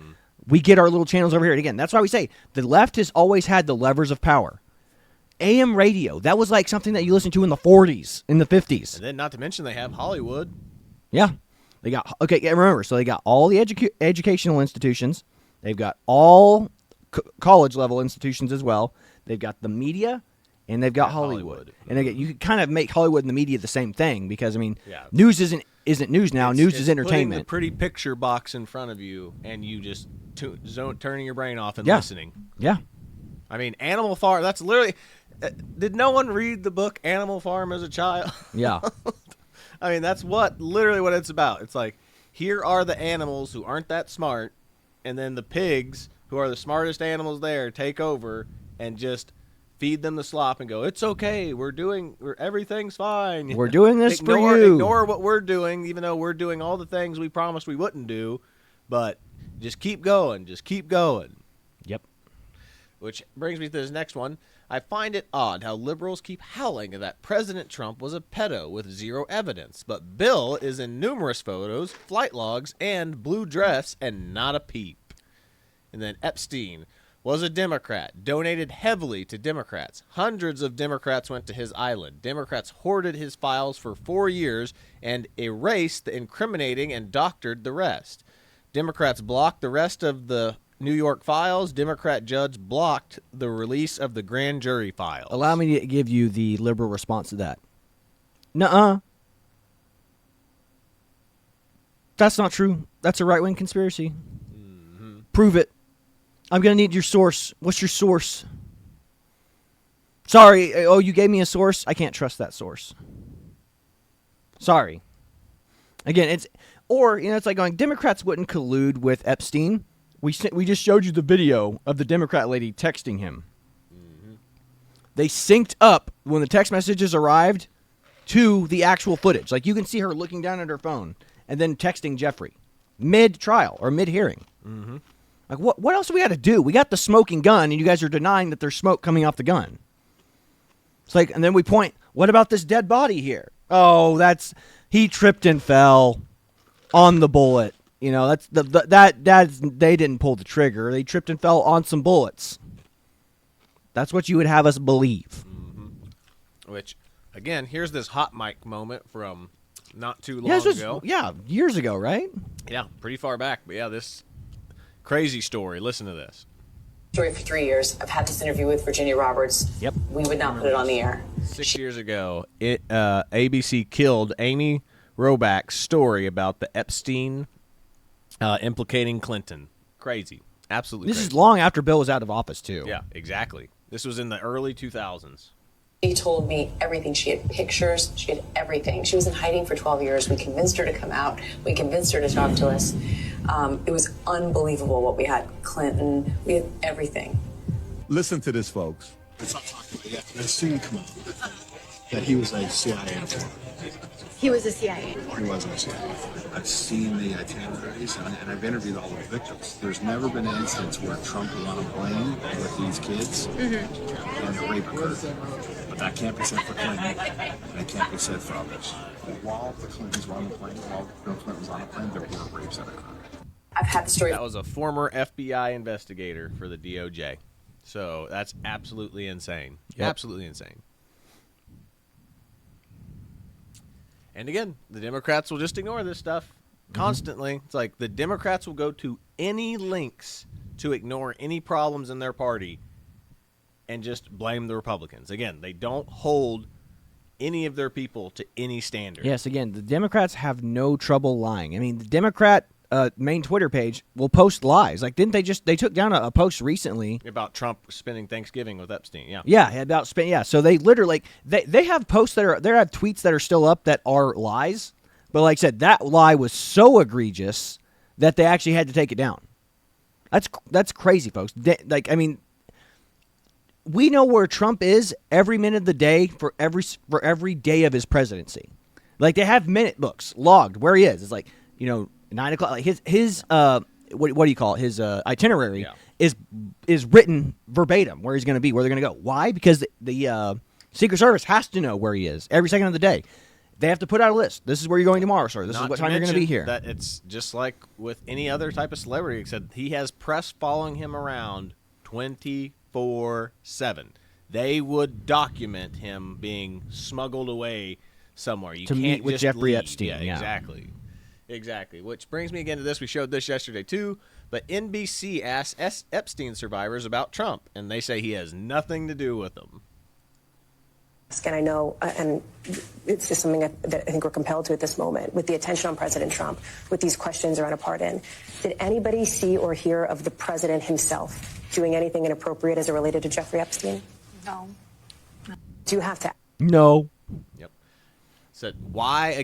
we get our little channels over here. And again, that's why we say the left has always had the levers of power. AM radio, that was like something that you listened to in the 40s, in the 50s. And then, not to mention, they have Hollywood. Yeah. They got, remember, so they got all the educational institutions. They've got all college-level institutions as well. They've got the media, and they've got Hollywood. And again, you can kind of make Hollywood and the media the same thing because, I mean, news isn't news now. News is entertainment. Putting the pretty picture box in front of you, and you just turning your brain off and listening. Yeah. I mean, Animal Farm, that's literally... did no one read the book Animal Farm as a child? Yeah. I mean, that's literally what it's about. It's like, here are the animals who aren't that smart, and then the pigs, who are the smartest animals there, take over and just feed them the slop and go, it's okay, everything's fine. We're doing this for you. Ignore what we're doing, even though we're doing all the things we promised we wouldn't do, but just keep going, Yep. Which brings me to this next one. I find it odd how liberals keep howling that President Trump was a pedo with zero evidence, but Bill is in numerous photos, flight logs, and blue dress, and not a peep. And then Epstein was a Democrat, donated heavily to Democrats. Hundreds of Democrats went to his island. Democrats hoarded his files for 4 years and erased the incriminating and doctored the rest. Democrats blocked the rest of the New York files. Democrat judge blocked the release of the grand jury files. Allow me to give you the liberal response to that. Nuh-uh. That's not true. That's a right-wing conspiracy. Prove it. I'm going to need your source. What's your source? Sorry. Oh, you gave me a source? I can't trust that source. Sorry. Again, it's like going, Democrats wouldn't collude with Epstein. We just showed you the video of the Democrat lady texting him. They synced up when the text messages arrived to the actual footage. Like, you can see her looking down at her phone and then texting Jeffrey mid-trial or mid-hearing. Like, what else do we got to do? We got the smoking gun, and you guys are denying that there's smoke coming off the gun. It's like, and then we point, what about this dead body here? Oh, he tripped and fell on the bullet. You know, they didn't pull the trigger. They tripped and fell on some bullets. That's what you would have us believe. Which, again, here's this hot mic moment from not too long Yeah, this was, ago. yeah, years ago, right? Yeah, pretty far back. But yeah, this crazy story. Listen to this. Story for 3 years. I've had this interview with Virginia Roberts. Yep. We would not put it on the air. 6 years ago, ABC killed Amy Robach's story about the Epstein implicating Clinton. Crazy. Absolutely This crazy. is long after Bill was out of office, too. Yeah, exactly. This was in the early 2000s. She told me everything. She had pictures. She had everything. She was in hiding for 12 years. We convinced her to come out. We convinced her to talk to us. It was unbelievable what we had. Clinton, we had everything. Listen to this, folks. I've seen come out that he was a CIA informant. He was a CIA. He wasn't a CIA. I've seen the itineraries and I've interviewed all the victims. There's never been an instance where Trump was on a plane with these kids and a rape occurred. But that can't be said for Clinton, and it can't be said for others. While the Clintons were on the plane, while Bill Clinton was on the plane, there were rapes that occurred. I've had the story. That was a former FBI investigator for the DOJ. So that's absolutely insane. Yep. Absolutely insane. And again, the Democrats will just ignore this stuff constantly. It's like the Democrats will go to any lengths to ignore any problems in their party and just blame the Republicans. Again, they don't hold any of their people to any standard. Yes, again, the Democrats have no trouble lying. I mean, the Democrat main Twitter page will post lies. Like, didn't they took down a post recently About Trump spending Thanksgiving with Epstein. Yeah. Yeah, about so they literally they have posts they have tweets that are still up that are lies. But like I said, that lie was so egregious that they actually had to take it down. That's crazy, folks. Like, I mean, we know where Trump is every minute of the day for every day of his presidency. Like, they have minute books logged where he is. It's like, 9 o'clock. Like his what do you call it? His itinerary is written verbatim where he's going to be, where they're going to go. Why? Because the Secret Service has to know where he is every second of the day. They have to put out a list. This is where you're going tomorrow, sir. This is what time you're going to be here. That it's just like with any other type of celebrity, except he has press following him around 24/7. They would document him being smuggled away somewhere. You To can't meet with just Jeffrey leave. Epstein, yeah. Exactly. Which brings me again to this. We showed this yesterday too. But NBC asked Epstein survivors about Trump, and they say he has nothing to do with them. And I know, and it's just something that I think we're compelled to at this moment, with the attention on President Trump, with these questions around a pardon. Did anybody see or hear of the president himself doing anything inappropriate as it related to Jeffrey Epstein? No. Do you have to? No. Yep. Said why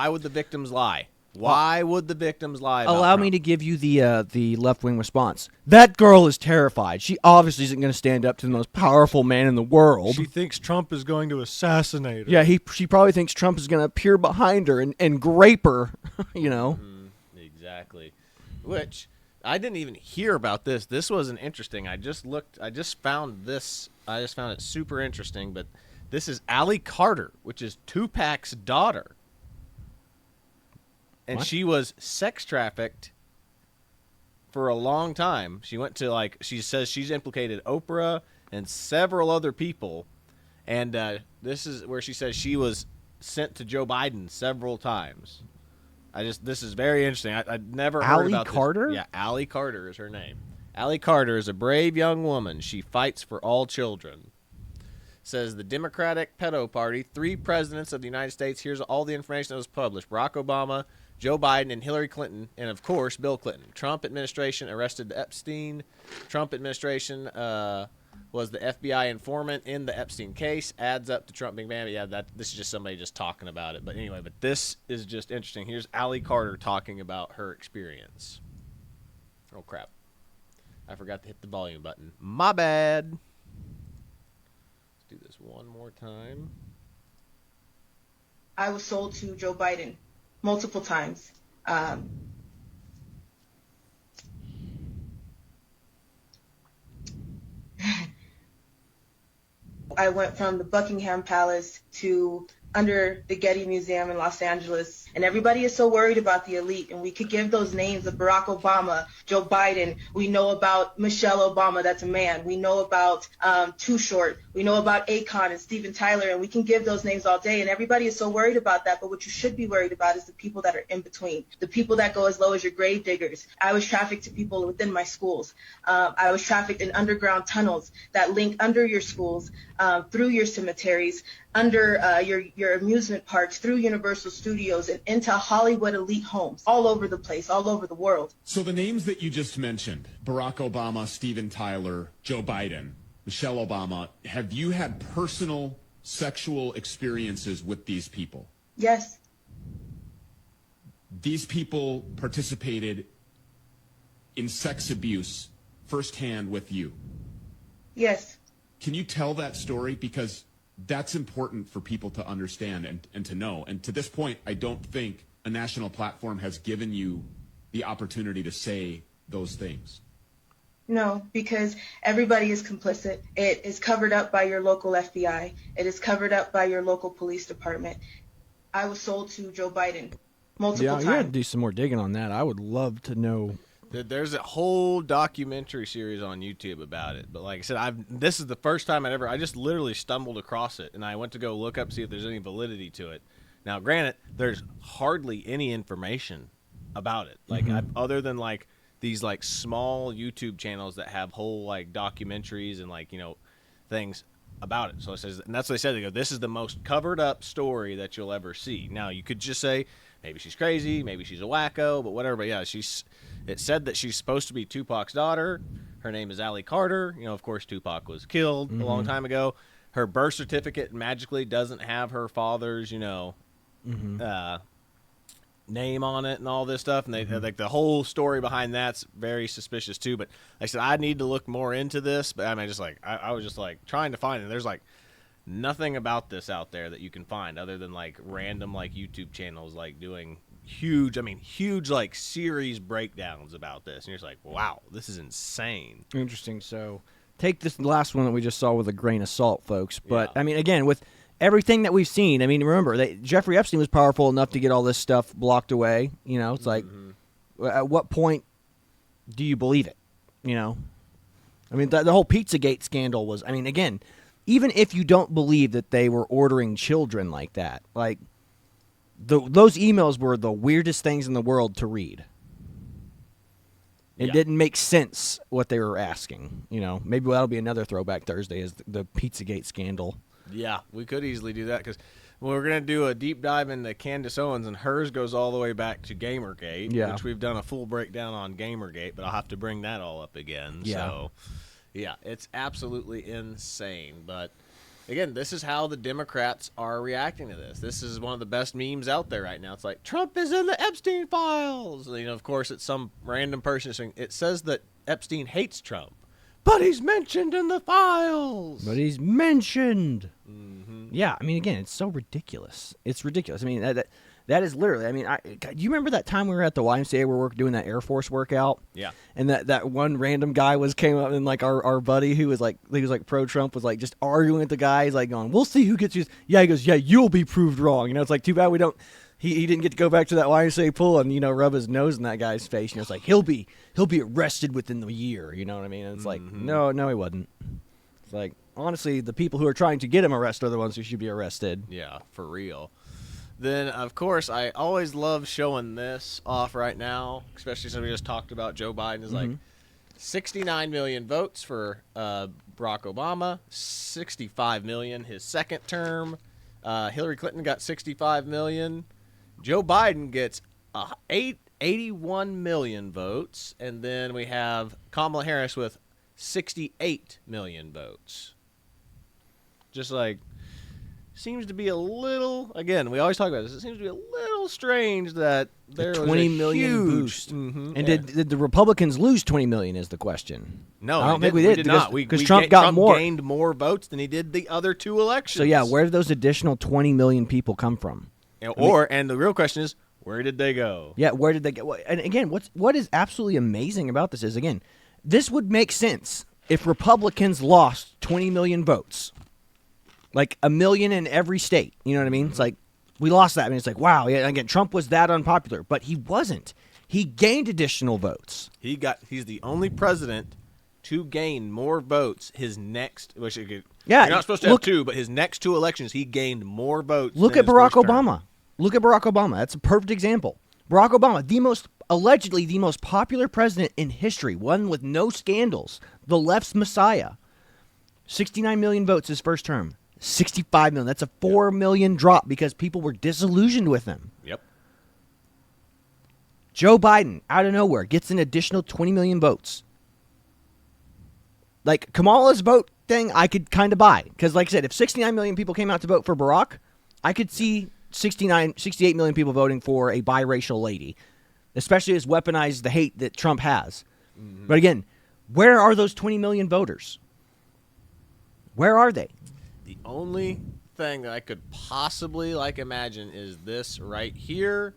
would the victims lie? Why would the victims lie about Allow Trump? me to give you the left-wing response. That girl is terrified. She obviously isn't going to stand up to the most powerful man in the world. She thinks Trump is going to assassinate her. Yeah, she probably thinks Trump is going to appear behind her and grape her, Exactly. Which I didn't even hear about this. This wasn't interesting. I just found it super interesting, but this is Allie Carter, which is Tupac's daughter. And What? she was sex trafficked for a long time. She went to she says she's implicated Oprah and several other people. And this is where she says she was sent to Joe Biden several times. This is very interesting. I'd never heard Allie about Carter? This. Yeah, Allie Carter is her name. Allie Carter is a brave young woman. She fights for all children. Says the Democratic Pedo Party, 3 presidents of the United States. Here's all the information that was published. Barack Obama, Joe Biden, and Hillary Clinton, and of course, Bill Clinton. Trump administration arrested Epstein. Trump administration was the FBI informant in the Epstein case. Adds up to Trump being banned. Yeah, this is just somebody just talking about it. But anyway, this is just interesting. Here's Allie Carter talking about her experience. Oh, crap. I forgot to hit the volume button. My bad. Let's do this one more time. I was sold to Joe Biden multiple times. I went from the Buckingham Palace to under the Getty Museum in Los Angeles. And everybody is so worried about the elite. And we could give those names of Barack Obama, Joe Biden. We know about Michelle Obama, that's a man. We know about Too Short. We know about Akon and Steven Tyler. And we can give those names all day. And everybody is so worried about that. But what you should be worried about is the people that are in between, the people that go as low as your grave diggers. I was trafficked to people within my schools. I was trafficked in underground tunnels that link under your schools, through your cemeteries, under your amusement parks, through Universal Studios, and into Hollywood elite homes all over the place, all over the world. So the names that you just mentioned, Barack Obama, Steven Tyler, Joe Biden, Michelle Obama, have you had personal sexual experiences with these people? Yes. These people participated in sex abuse firsthand with you? Yes. Can you tell that story? Because that's important for people to understand and to know. And to this point, I don't think a national platform has given you the opportunity to say those things. No, because everybody is complicit. It is covered up by your local FBI. It is covered up by your local police department. I was sold to Joe Biden multiple Yeah, times. you got to do some more digging on that. I would love to know. There's a whole documentary series on YouTube about it. But like I said, this is the first time I just literally stumbled across it, and I went to go look up, see if there's any validity to it. Now, granted, there's hardly any information about it. Like, other than like these like small YouTube channels that have whole like documentaries and like, things about it. So it says, and that's what they said. They go, this is the most covered up story that you'll ever see. Now, you could just say, maybe she's crazy, maybe she's a wacko, but whatever. But yeah, it said that she's supposed to be Tupac's daughter. Her name is Allie Carter. Of course, Tupac was killed a long time ago. Her birth certificate magically doesn't have her father's, name on it and all this stuff. And they like the whole story behind that's very suspicious too. But like I said, I need to look more into this. But I mean, I was just like trying to find it. There's like nothing about this out there that you can find other than like random like YouTube channels like doing huge like series breakdowns about this, and you're just like, wow, this is insane. Interesting. So take this last one that we just saw with a grain of salt, folks. But I mean, again, with everything that we've seen, I mean, remember Jeffrey Epstein was powerful enough to get all this stuff blocked away. It's like, at what point do you believe it? I mean, the whole Pizzagate scandal was, I mean, again, even if you don't believe that they were ordering children like that, like those emails were the weirdest things in the world to read. It didn't make sense what they were asking. Maybe that'll be another Throwback Thursday is the Pizzagate scandal. Yeah, we could easily do that because we're going to do a deep dive into Candace Owens, and hers goes all the way back to Gamergate, which we've done a full breakdown on Gamergate, but I'll have to bring that all up again. Yeah. So, yeah, it's absolutely insane. But, again, this is how the Democrats are reacting to this. This is one of the best memes out there right now. It's like, Trump is in the Epstein files. Of course, it's some random person saying, it says that Epstein hates Trump. But he's mentioned in the files. Yeah, I mean, again, it's so ridiculous. It's ridiculous. I mean, that is literally. I mean, do you remember that time we were at the YMCA where we were doing that Air Force workout? Yeah. And that one random guy came up and like our buddy who was like pro Trump was like just arguing with the guy. He's like going, "We'll see who gets used." Yeah, he goes, "Yeah, you'll be proved wrong." It's like too bad we don't. He didn't get to go back to that YMCA pool and rub his nose in that guy's face. It's like he'll be arrested within the year. You know what I mean? And it's like no, he wasn't. It's like honestly, the people who are trying to get him arrested are the ones who should be arrested. Yeah, for real. Then of course I always love showing this off right now, especially since we just talked about Joe Biden is like 69 million votes for Barack Obama, 65 million his second term. Hillary Clinton got 65 million. Joe Biden gets 81 million votes, and then we have Kamala Harris with 68 million votes. Just like, seems to be a little, again, we always talk about this, it seems to be a little strange that there was 20 a million huge boost. And did the Republicans lose 20 million is the question. No, I don't think we did not. Because Trump gained more votes than he did the other two elections. So yeah, where did those additional 20 million people come from? And the real question is, where did they go? Yeah, where did they go? And again, what is absolutely amazing about this is, again, this would make sense if Republicans lost 20 million votes. Like 1 million in every state. You know what I mean? It's like, we lost that. I mean, it's like, wow. Yeah, again, Trump was that unpopular, but he wasn't. He gained additional votes. He's the only president to gain more votes his next, which you're not supposed to have two, but his next two elections, he gained more votes. Look at Barack Obama. Look at Barack Obama. That's a perfect example. Barack Obama, allegedly the most popular president in history, one with no scandals, the left's messiah. 69 million votes his first term. 65 million. That's a 4 million drop because people were disillusioned with him. Yep. Joe Biden, out of nowhere, gets an additional 20 million votes. Like, Kamala's vote thing, I could kind of buy. Because, like I said, if 69 million people came out to vote for Barack, I could see 68 million people voting for a biracial lady. Especially as weaponized the hate that Trump has. Mm-hmm. But again, where are those 20 million voters? Where are they? The only thing that I could possibly imagine is this right here.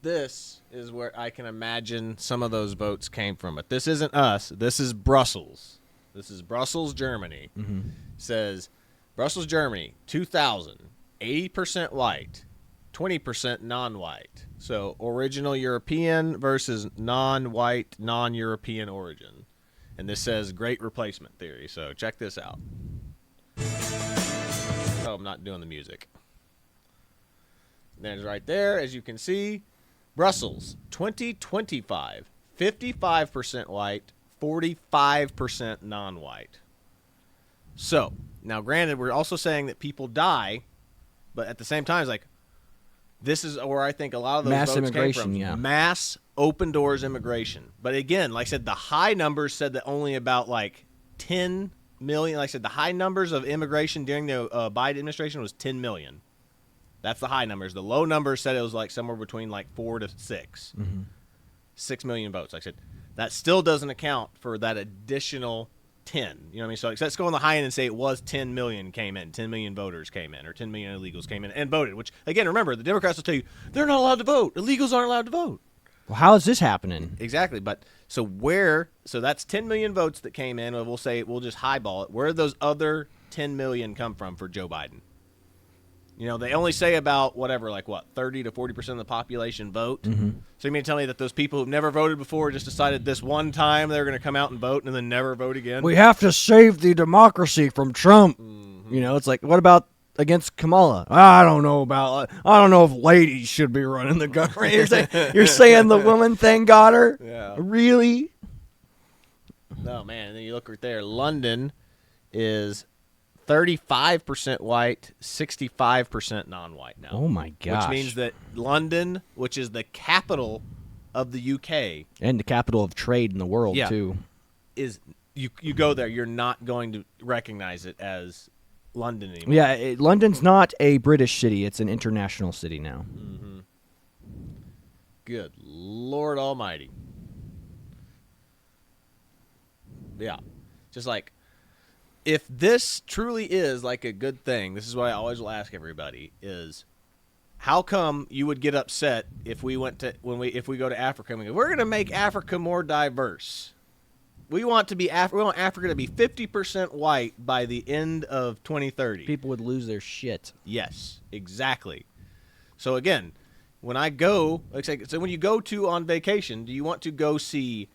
This is where I can imagine some of those votes came from. But this isn't us. This is Brussels. This is Brussels, Germany. Mm-hmm. Says Brussels, Germany, 2000, 80% white, 20% non-white. So original European versus non-white, non-European origin. And this says Great Replacement Theory. So check this out. Oh, I'm not doing the music. There's right there, as you can see, Brussels, 2025, 55% white, 45% non-white. So, now granted, we're also saying that people die, but at the same time, it's like, this is where I think a lot of those mass votes immigration, came from. yeah. Mass open doors immigration. But again, like I said, the high numbers said that only about 10 million. Like I said, the high numbers of immigration during the Biden administration was 10 million. That's the high numbers. The low numbers said it was somewhere between 4 to 6. Mm-hmm. 6 million votes. Like I said, that still doesn't account for that additional 10. You know what I mean? So let's go on the high end and say it was 10 million came in, 10 million voters came in, or 10 million illegals came in and voted, which, again, remember, the Democrats will tell you they're not allowed to vote. Illegals aren't allowed to vote. Well, how is this happening? Exactly. But so that's 10 million votes that came in. We'll say, we'll just highball it. Where did those other 10 million come from for Joe Biden? You know, they only say about 30 to 40% of the population vote. Mm-hmm. So you mean to tell me that those people who've never voted before just decided this one time they're going to come out and vote and then never vote again? We have to save the democracy from Trump. Mm-hmm. You know, it's like, what about against Kamala? I don't know if ladies should be running the government. You're saying the woman thing got her? Yeah. Really? No, man. And then you look right there. London is 35% white, 65% non-white now. Oh, my gosh. Which means that London, which is the capital of the UK. And the capital of trade in the world, too. Is you go there, you're not going to recognize it as London anymore. Yeah, London's not a British city. It's an international city now. Mm-hmm. Good Lord Almighty. Yeah. Just if this truly is a good thing, this is what I always will ask everybody is, how come you would get upset if we went to if we go to Africa and we go, we're going to make Africa more diverse. We want Africa to be 50% white by the end of 2030. People would lose their shit. Yes, exactly. So again, when I go, so when you go on vacation, do you want to go see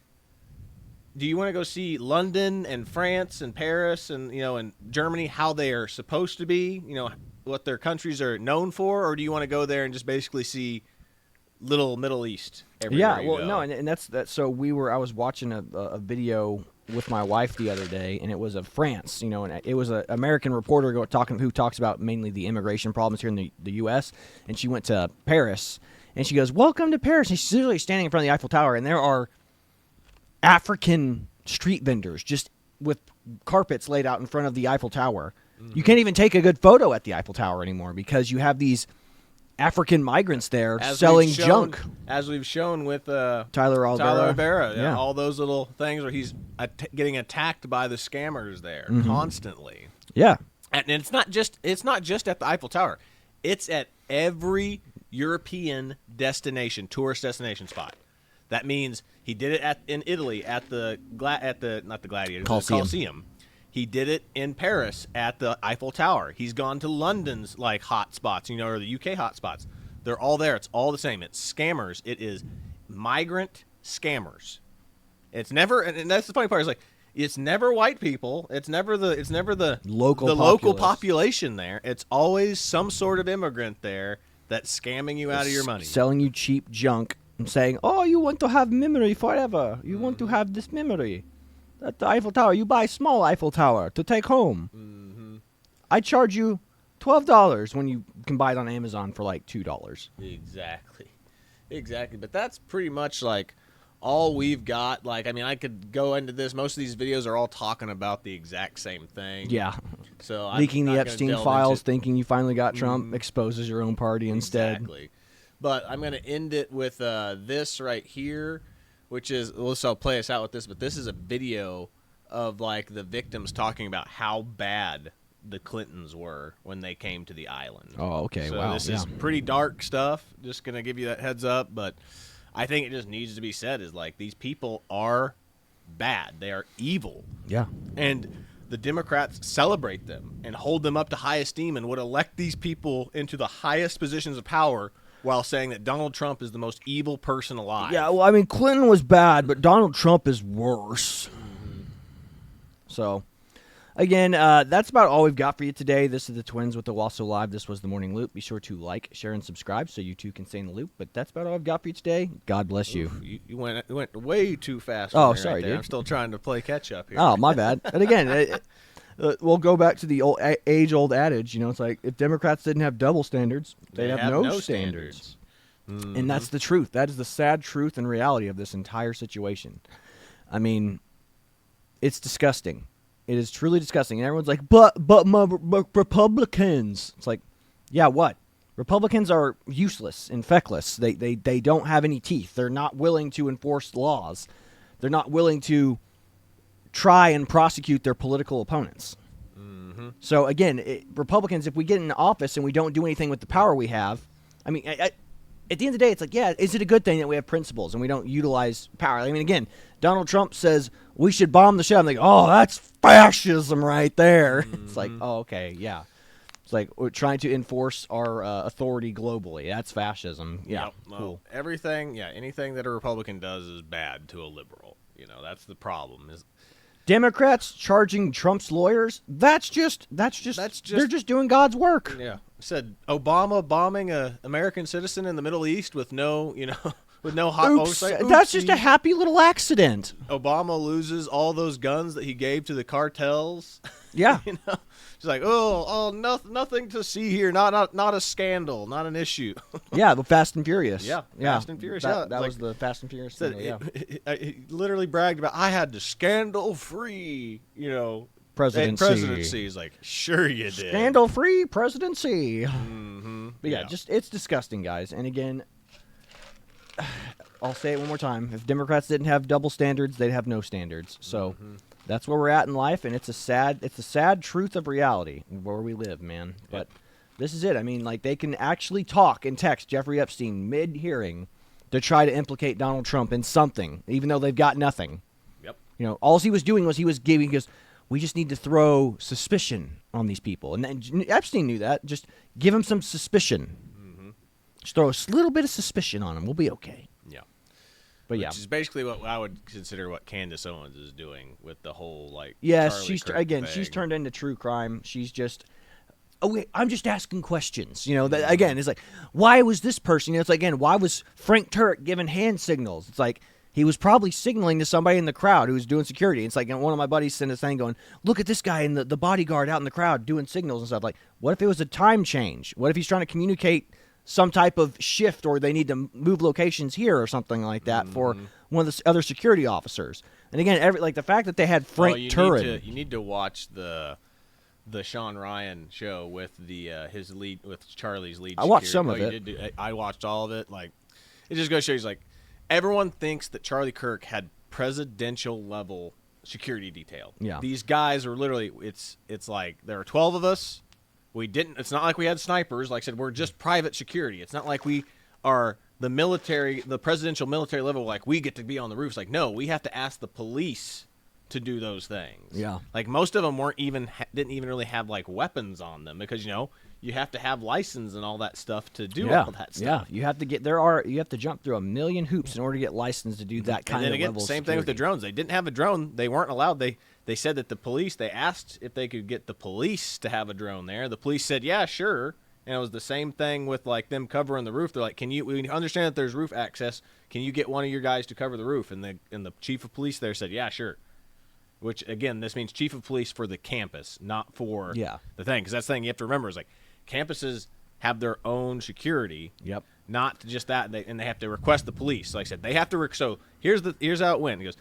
London and France and Paris and and Germany, how they are supposed to be, what their countries are known for, or do you want to go there and just basically see little Middle East everywhere? Yeah, well, no, and that's so I was watching a video with my wife the other day, and it was of France, and it was an American reporter who talks about mainly the immigration problems here in the U.S., and she went to Paris, and she goes, "Welcome to Paris," and she's literally standing in front of the Eiffel Tower, and there are African street vendors just with carpets laid out in front of the Eiffel Tower. Mm-hmm. You can't even take a good photo at the Eiffel Tower anymore because you have these African migrants there selling junk. As we've shown with Tyler Albera. Yeah. All those little things where he's getting attacked by the scammers there constantly. Yeah. And it's not just at the Eiffel Tower. It's at every European tourist destination spot. That means he did it in Italy at the Gladiator Colosseum. He did it in Paris at the Eiffel Tower. He's gone to London's like hot spots, or the UK hot spots. They're all there. It's all the same. It's scammers. It is migrant scammers. It's never, and that's the funny part. Is like it's never white people. It's never the local population there. It's always some sort of immigrant there that's scamming you out of your money, selling you cheap junk, and saying, "Oh, you want to have memory forever. You want to have this memory at the Eiffel Tower. You buy small Eiffel Tower to take home. I charge you $12 when you can buy it on Amazon for like $2." Exactly. But that's pretty much like all we've got. Like, I mean, I could go into this. Most of these videos are all talking about the exact same thing. Yeah. So leaking the Epstein files, thinking you finally got Trump, exposes your own party instead. Exactly. But I'm going to end it with this right here, which is, I'll play us out with this, but this is a video of like the victims talking about how bad the Clintons were when they came to the island. Oh, okay. So wow. this is pretty dark stuff. Just going to give you that heads up, but I think it just needs to be said is like these people are bad. They are evil. Yeah. And the Democrats celebrate them and hold them up to high esteem and would elect these people into the highest positions of power while saying that Donald Trump is the most evil person alive. Yeah, well, I mean, Clinton was bad, but Donald Trump is worse. So, again, that's about all we've got for you today. This is the Twins with the Owasso Live. This was the Morning Loop. Be sure to like, share, and subscribe so you too can stay in the loop. But that's about all I've got for you today. God bless you. You went way too fast. Oh, for me sorry, right there. dude. I'm still trying to play catch up here. Oh, my bad. And again, we'll go back to the age-old adage. It's like if Democrats didn't have double standards, they'd have no standards. And that's the truth. That is the sad truth and reality of this entire situation. I mean, it's disgusting. It is truly disgusting. And everyone's like, but Republicans. It's like, yeah, what? Republicans are useless and feckless. They don't have any teeth. They're not willing to enforce laws. They're not willing to try and prosecute their political opponents. So again, Republicans, if we get in office and we don't do anything with the power we have, I mean, at the end of the day, it's like, yeah, is it a good thing that we have principles and we don't utilize power? I mean, again, Donald Trump says we should bomb the ship. I'm like, oh, that's fascism right there. It's like, oh, okay, yeah. It's like we're trying to enforce our authority globally. That's fascism. Yeah, Yep. Well, cool. Anything that a Republican does is bad to a liberal. That's the problem. Is Democrats charging Trump's lawyers? That's just they're just doing God's work. Yeah. Said Obama bombing a American citizen in the Middle East with no, with no hot oversight. That's just a happy little accident. Obama loses all those guns that he gave to the cartels. Yeah. She's like, nothing to see here. Not a scandal, not an issue. Yeah, the Fast and Furious. Yeah, yeah. Fast and Furious. That like, was the Fast and Furious thing. Yeah. He literally bragged about, I had the scandal-free, presidency. He's like, sure you did. Scandal-free presidency. But yeah, it's disgusting, guys. And again, I'll say it one more time. If Democrats didn't have double standards, they'd have no standards. So that's where we're at in life, and it's a sad truth of reality where we live, man. But this is it. I mean, like, they can actually talk and text Jeffrey Epstein mid-hearing to try to implicate Donald Trump in something, even though they've got nothing. Yep. All he was doing was he was giving us, we just need to throw suspicion on these people. And then Epstein knew that. Just give him some suspicion. Just throw a little bit of suspicion on him. We'll be okay. Yeah. But yeah. Which is basically what I would consider what Candace Owens is doing with the whole, like, yes, Charlie Kirk thing. She's turned into true crime. She's just, I'm just asking questions. Again, it's like, why was this person, it's like, again, why was Frank Turek giving hand signals? It's like, he was probably signaling to somebody in the crowd who was doing security. It's like, one of my buddies sent a thing going, look at this guy and the bodyguard out in the crowd doing signals and stuff. Like, what if it was a time change? What if he's trying to communicate some type of shift, or they need to move locations here or something like that for one of the other security officers? And again, the fact that they had Frank Turek. You need to watch the Sean Ryan show with his lead, with Charlie's lead. I watched some of it. I watched all of it. Like, it just goes to show you, like, everyone thinks that Charlie Kirk had presidential level security detail. Yeah. These guys are literally, it's like there are 12 of us. It's not like we had snipers. Like I said, we're just private security. It's not like we are the presidential military level, like we get to be on the roofs. Like, no, we have to ask the police to do those things. Yeah. Like most of them didn't even really have like weapons on them because you have to have license and all that stuff to do all that stuff. Yeah, you have to jump through a million hoops in order to get licensed to do that kind and then of again, level of same thing with the drones. They didn't have a drone. They weren't allowed. They said that they asked if they could get the police to have a drone there. The police said, yeah, sure. And it was the same thing with like them covering the roof. They're like, we understand that there's roof access. Can you get one of your guys to cover the roof? And the chief of police there said, yeah, sure. Which, again, this means chief of police for the campus, not for the thing. Because that's the thing you have to remember is, like, campuses have their own security. Yep. Not just that, and they have to request the police. Like I said, they have to. So here's how it went. He goes,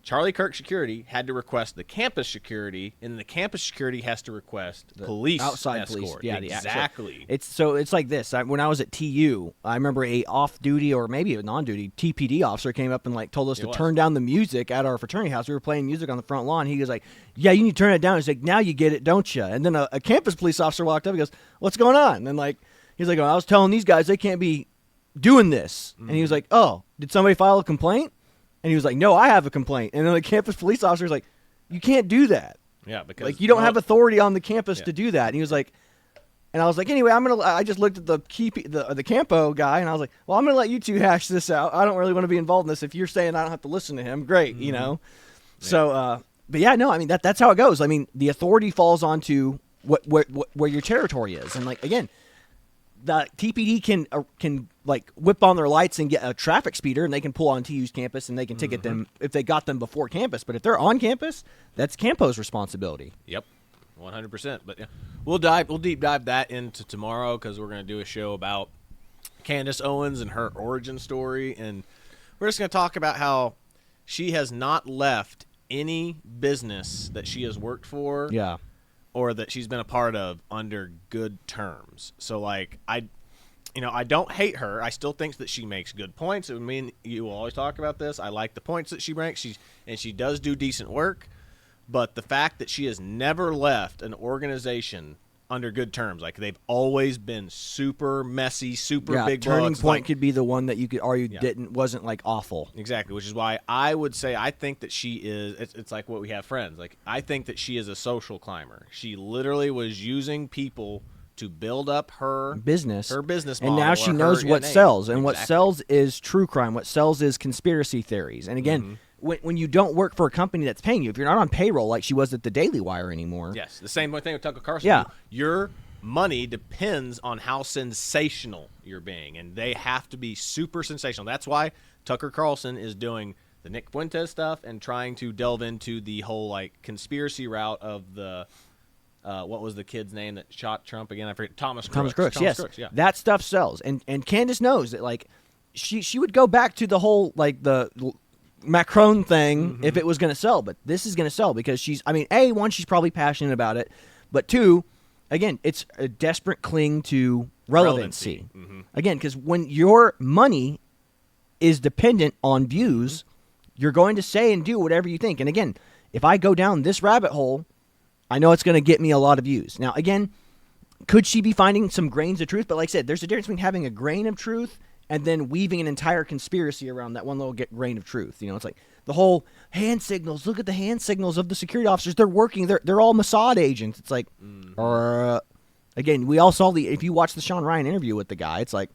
Charlie Kirk security had to request the campus security, and the campus security has to request the police outside escort. police. Yeah, exactly. It's like this. When I was at TU, I remember a off-duty or maybe a non-duty TPD officer came up and like told us to turn down the music at our fraternity house. We were playing music on the front lawn. He was like, "Yeah, you need to turn it down." He's like, "Now you get it, don't you?" And then a campus police officer walked up. He goes, "What's going on?" And like he's like, "I was telling these guys they can't be doing this." And he was like, "Oh, did somebody file a complaint?" And he was like, "No, I have a complaint." And then the campus police officer was like, "You can't do that. Yeah, because like you don't have authority on the campus to do that." And he was like, and I was like, "Anyway, I just looked at the campo guy, and I was like, well, I'm gonna let you two hash this out. I don't really want to be involved in this. If you're saying I don't have to listen to him, great, you know." Yeah. So, but yeah, no, I mean that's how it goes. I mean, the authority falls onto where your territory is, and like again. The TPD can like whip on their lights and get a traffic speeder, and they can pull on TU's campus, and they can ticket them if they got them before campus. But if they're on campus, that's Campo's responsibility. Yep, 100%. But yeah, we'll deep dive that into tomorrow because we're going to do a show about Candace Owens and her origin story, and we're just going to talk about how she has not left any business that she has worked for. Yeah. Or that she's been a part of under good terms. So, like, I don't hate her. I still think that she makes good points. I mean, you will always talk about this. I like the points that she makes. She does do decent work. But the fact that she has never left an organization under good terms, like they've always been super messy, super big turning bucks. Point could be the one that you could argue wasn't like awful. Exactly, which is why I would say I think that she is. It's like what we have friends. Like I think that she is a social climber. She literally was using people to build up her business model, and now she knows what sells. And what sells is true crime. What sells is conspiracy theories. And again. When you don't work for a company that's paying you, if you're not on payroll like she was at the Daily Wire anymore. Yes, the same thing with Tucker Carlson. Yeah. Your money depends on how sensational you're being, and they have to be super sensational. That's why Tucker Carlson is doing the Nick Fuentes stuff and trying to delve into the whole like conspiracy route of the what was the kid's name that shot Trump again? I forget. Thomas Crooks. Yes, Crooks, yeah. That stuff sells, and Candace knows that like she would go back to the whole like the Macron thing if it was going to sell, but this is going to sell because she's probably passionate about it, but two, again, it's a desperate cling to relevancy. Again, because when your money is dependent on views, you're going to say and do whatever you think. And again, if I go down this rabbit hole, I know it's going to get me a lot of views. Now, again, could she be finding some grains of truth? But like I said, there's a difference between having a grain of truth and then weaving an entire conspiracy around that one little grain of truth. You know, it's like the whole hand signals. Look at the hand signals of the security officers. They're working. They're all Mossad agents. It's like, again, we all saw if you watch the Sean Ryan interview with the guy, it's like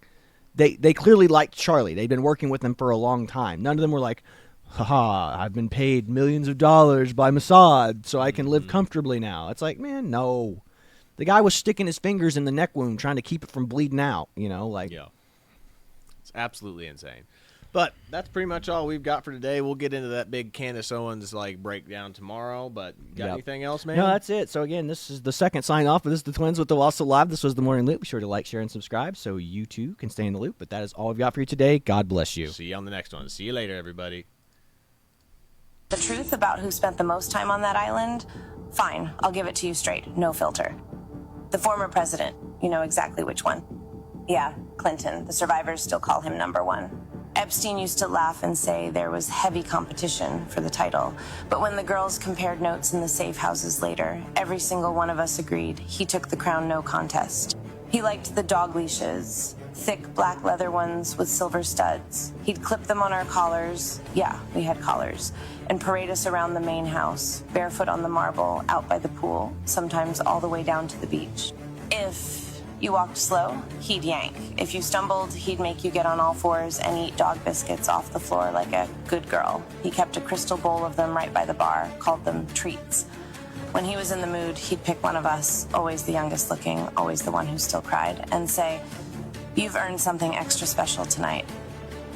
they clearly liked Charlie. They've been working with him for a long time. None of them were like, haha, I've been paid millions of dollars by Mossad so I can live comfortably now. It's like, man, no. The guy was sticking his fingers in the neck wound trying to keep it from bleeding out, you know, like. Yeah. It's absolutely insane. But that's pretty much all we've got for today. We'll get into that big Candace Owens like breakdown tomorrow. But got anything else, man? No, that's it. So again, this is the second sign off. But this is the Twins with the Owasso Live. This was the Morning Loop. Be sure to like, share, and subscribe so you too can stay in the loop. But that is all we've got for you today. God bless you. See you on the next one. See you later, everybody. The truth about who spent the most time on that island? Fine, I'll give it to you straight. No filter. The former president. You know exactly which one. Yeah, Clinton. The survivors still call him number one. Epstein used to laugh and say there was heavy competition for the title. But when the girls compared notes in the safe houses later, every single one of us agreed he took the crown no contest. He liked the dog leashes, thick black leather ones with silver studs. He'd clip them on our collars. Yeah, we had collars. And parade us around the main house, barefoot on the marble, out by the pool, sometimes all the way down to the beach. If you walked slow, he'd yank. If you stumbled, he'd make you get on all fours and eat dog biscuits off the floor like a good girl. He kept a crystal bowl of them right by the bar, called them treats. When he was in the mood, he'd pick one of us, always the youngest looking, always the one who still cried, and say, "You've earned something extra special tonight.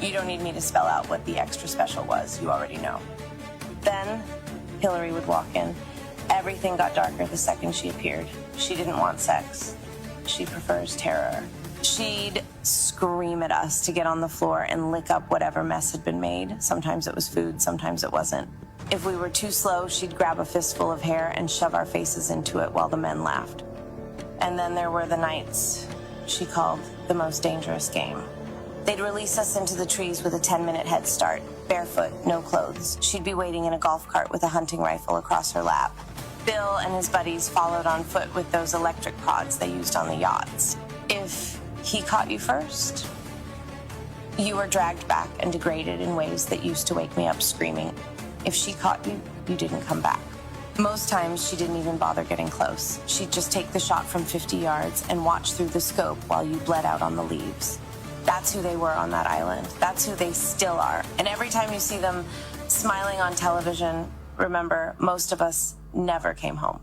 You don't need me to spell out what the extra special was. You already know." Then Hillary would walk in. Everything got darker the second she appeared. She didn't want sex. She prefers terror. She'd scream at us to get on the floor and lick up whatever mess had been made. Sometimes it was food, sometimes it wasn't. If we were too slow, she'd grab a fistful of hair and shove our faces into it while the men laughed. And then there were the nights she called the most dangerous game. They'd release us into the trees with a 10-minute head start, barefoot, no clothes. She'd be waiting in a golf cart with a hunting rifle across her lap. Bill and his buddies followed on foot with those electric pods they used on the yachts. If he caught you first, you were dragged back and degraded in ways that used to wake me up screaming. If she caught you, you didn't come back. Most times, she didn't even bother getting close. She'd just take the shot from 50 yards and watch through the scope while you bled out on the leaves. That's who they were on that island. That's who they still are. And every time you see them smiling on television, remember, most of us never came home.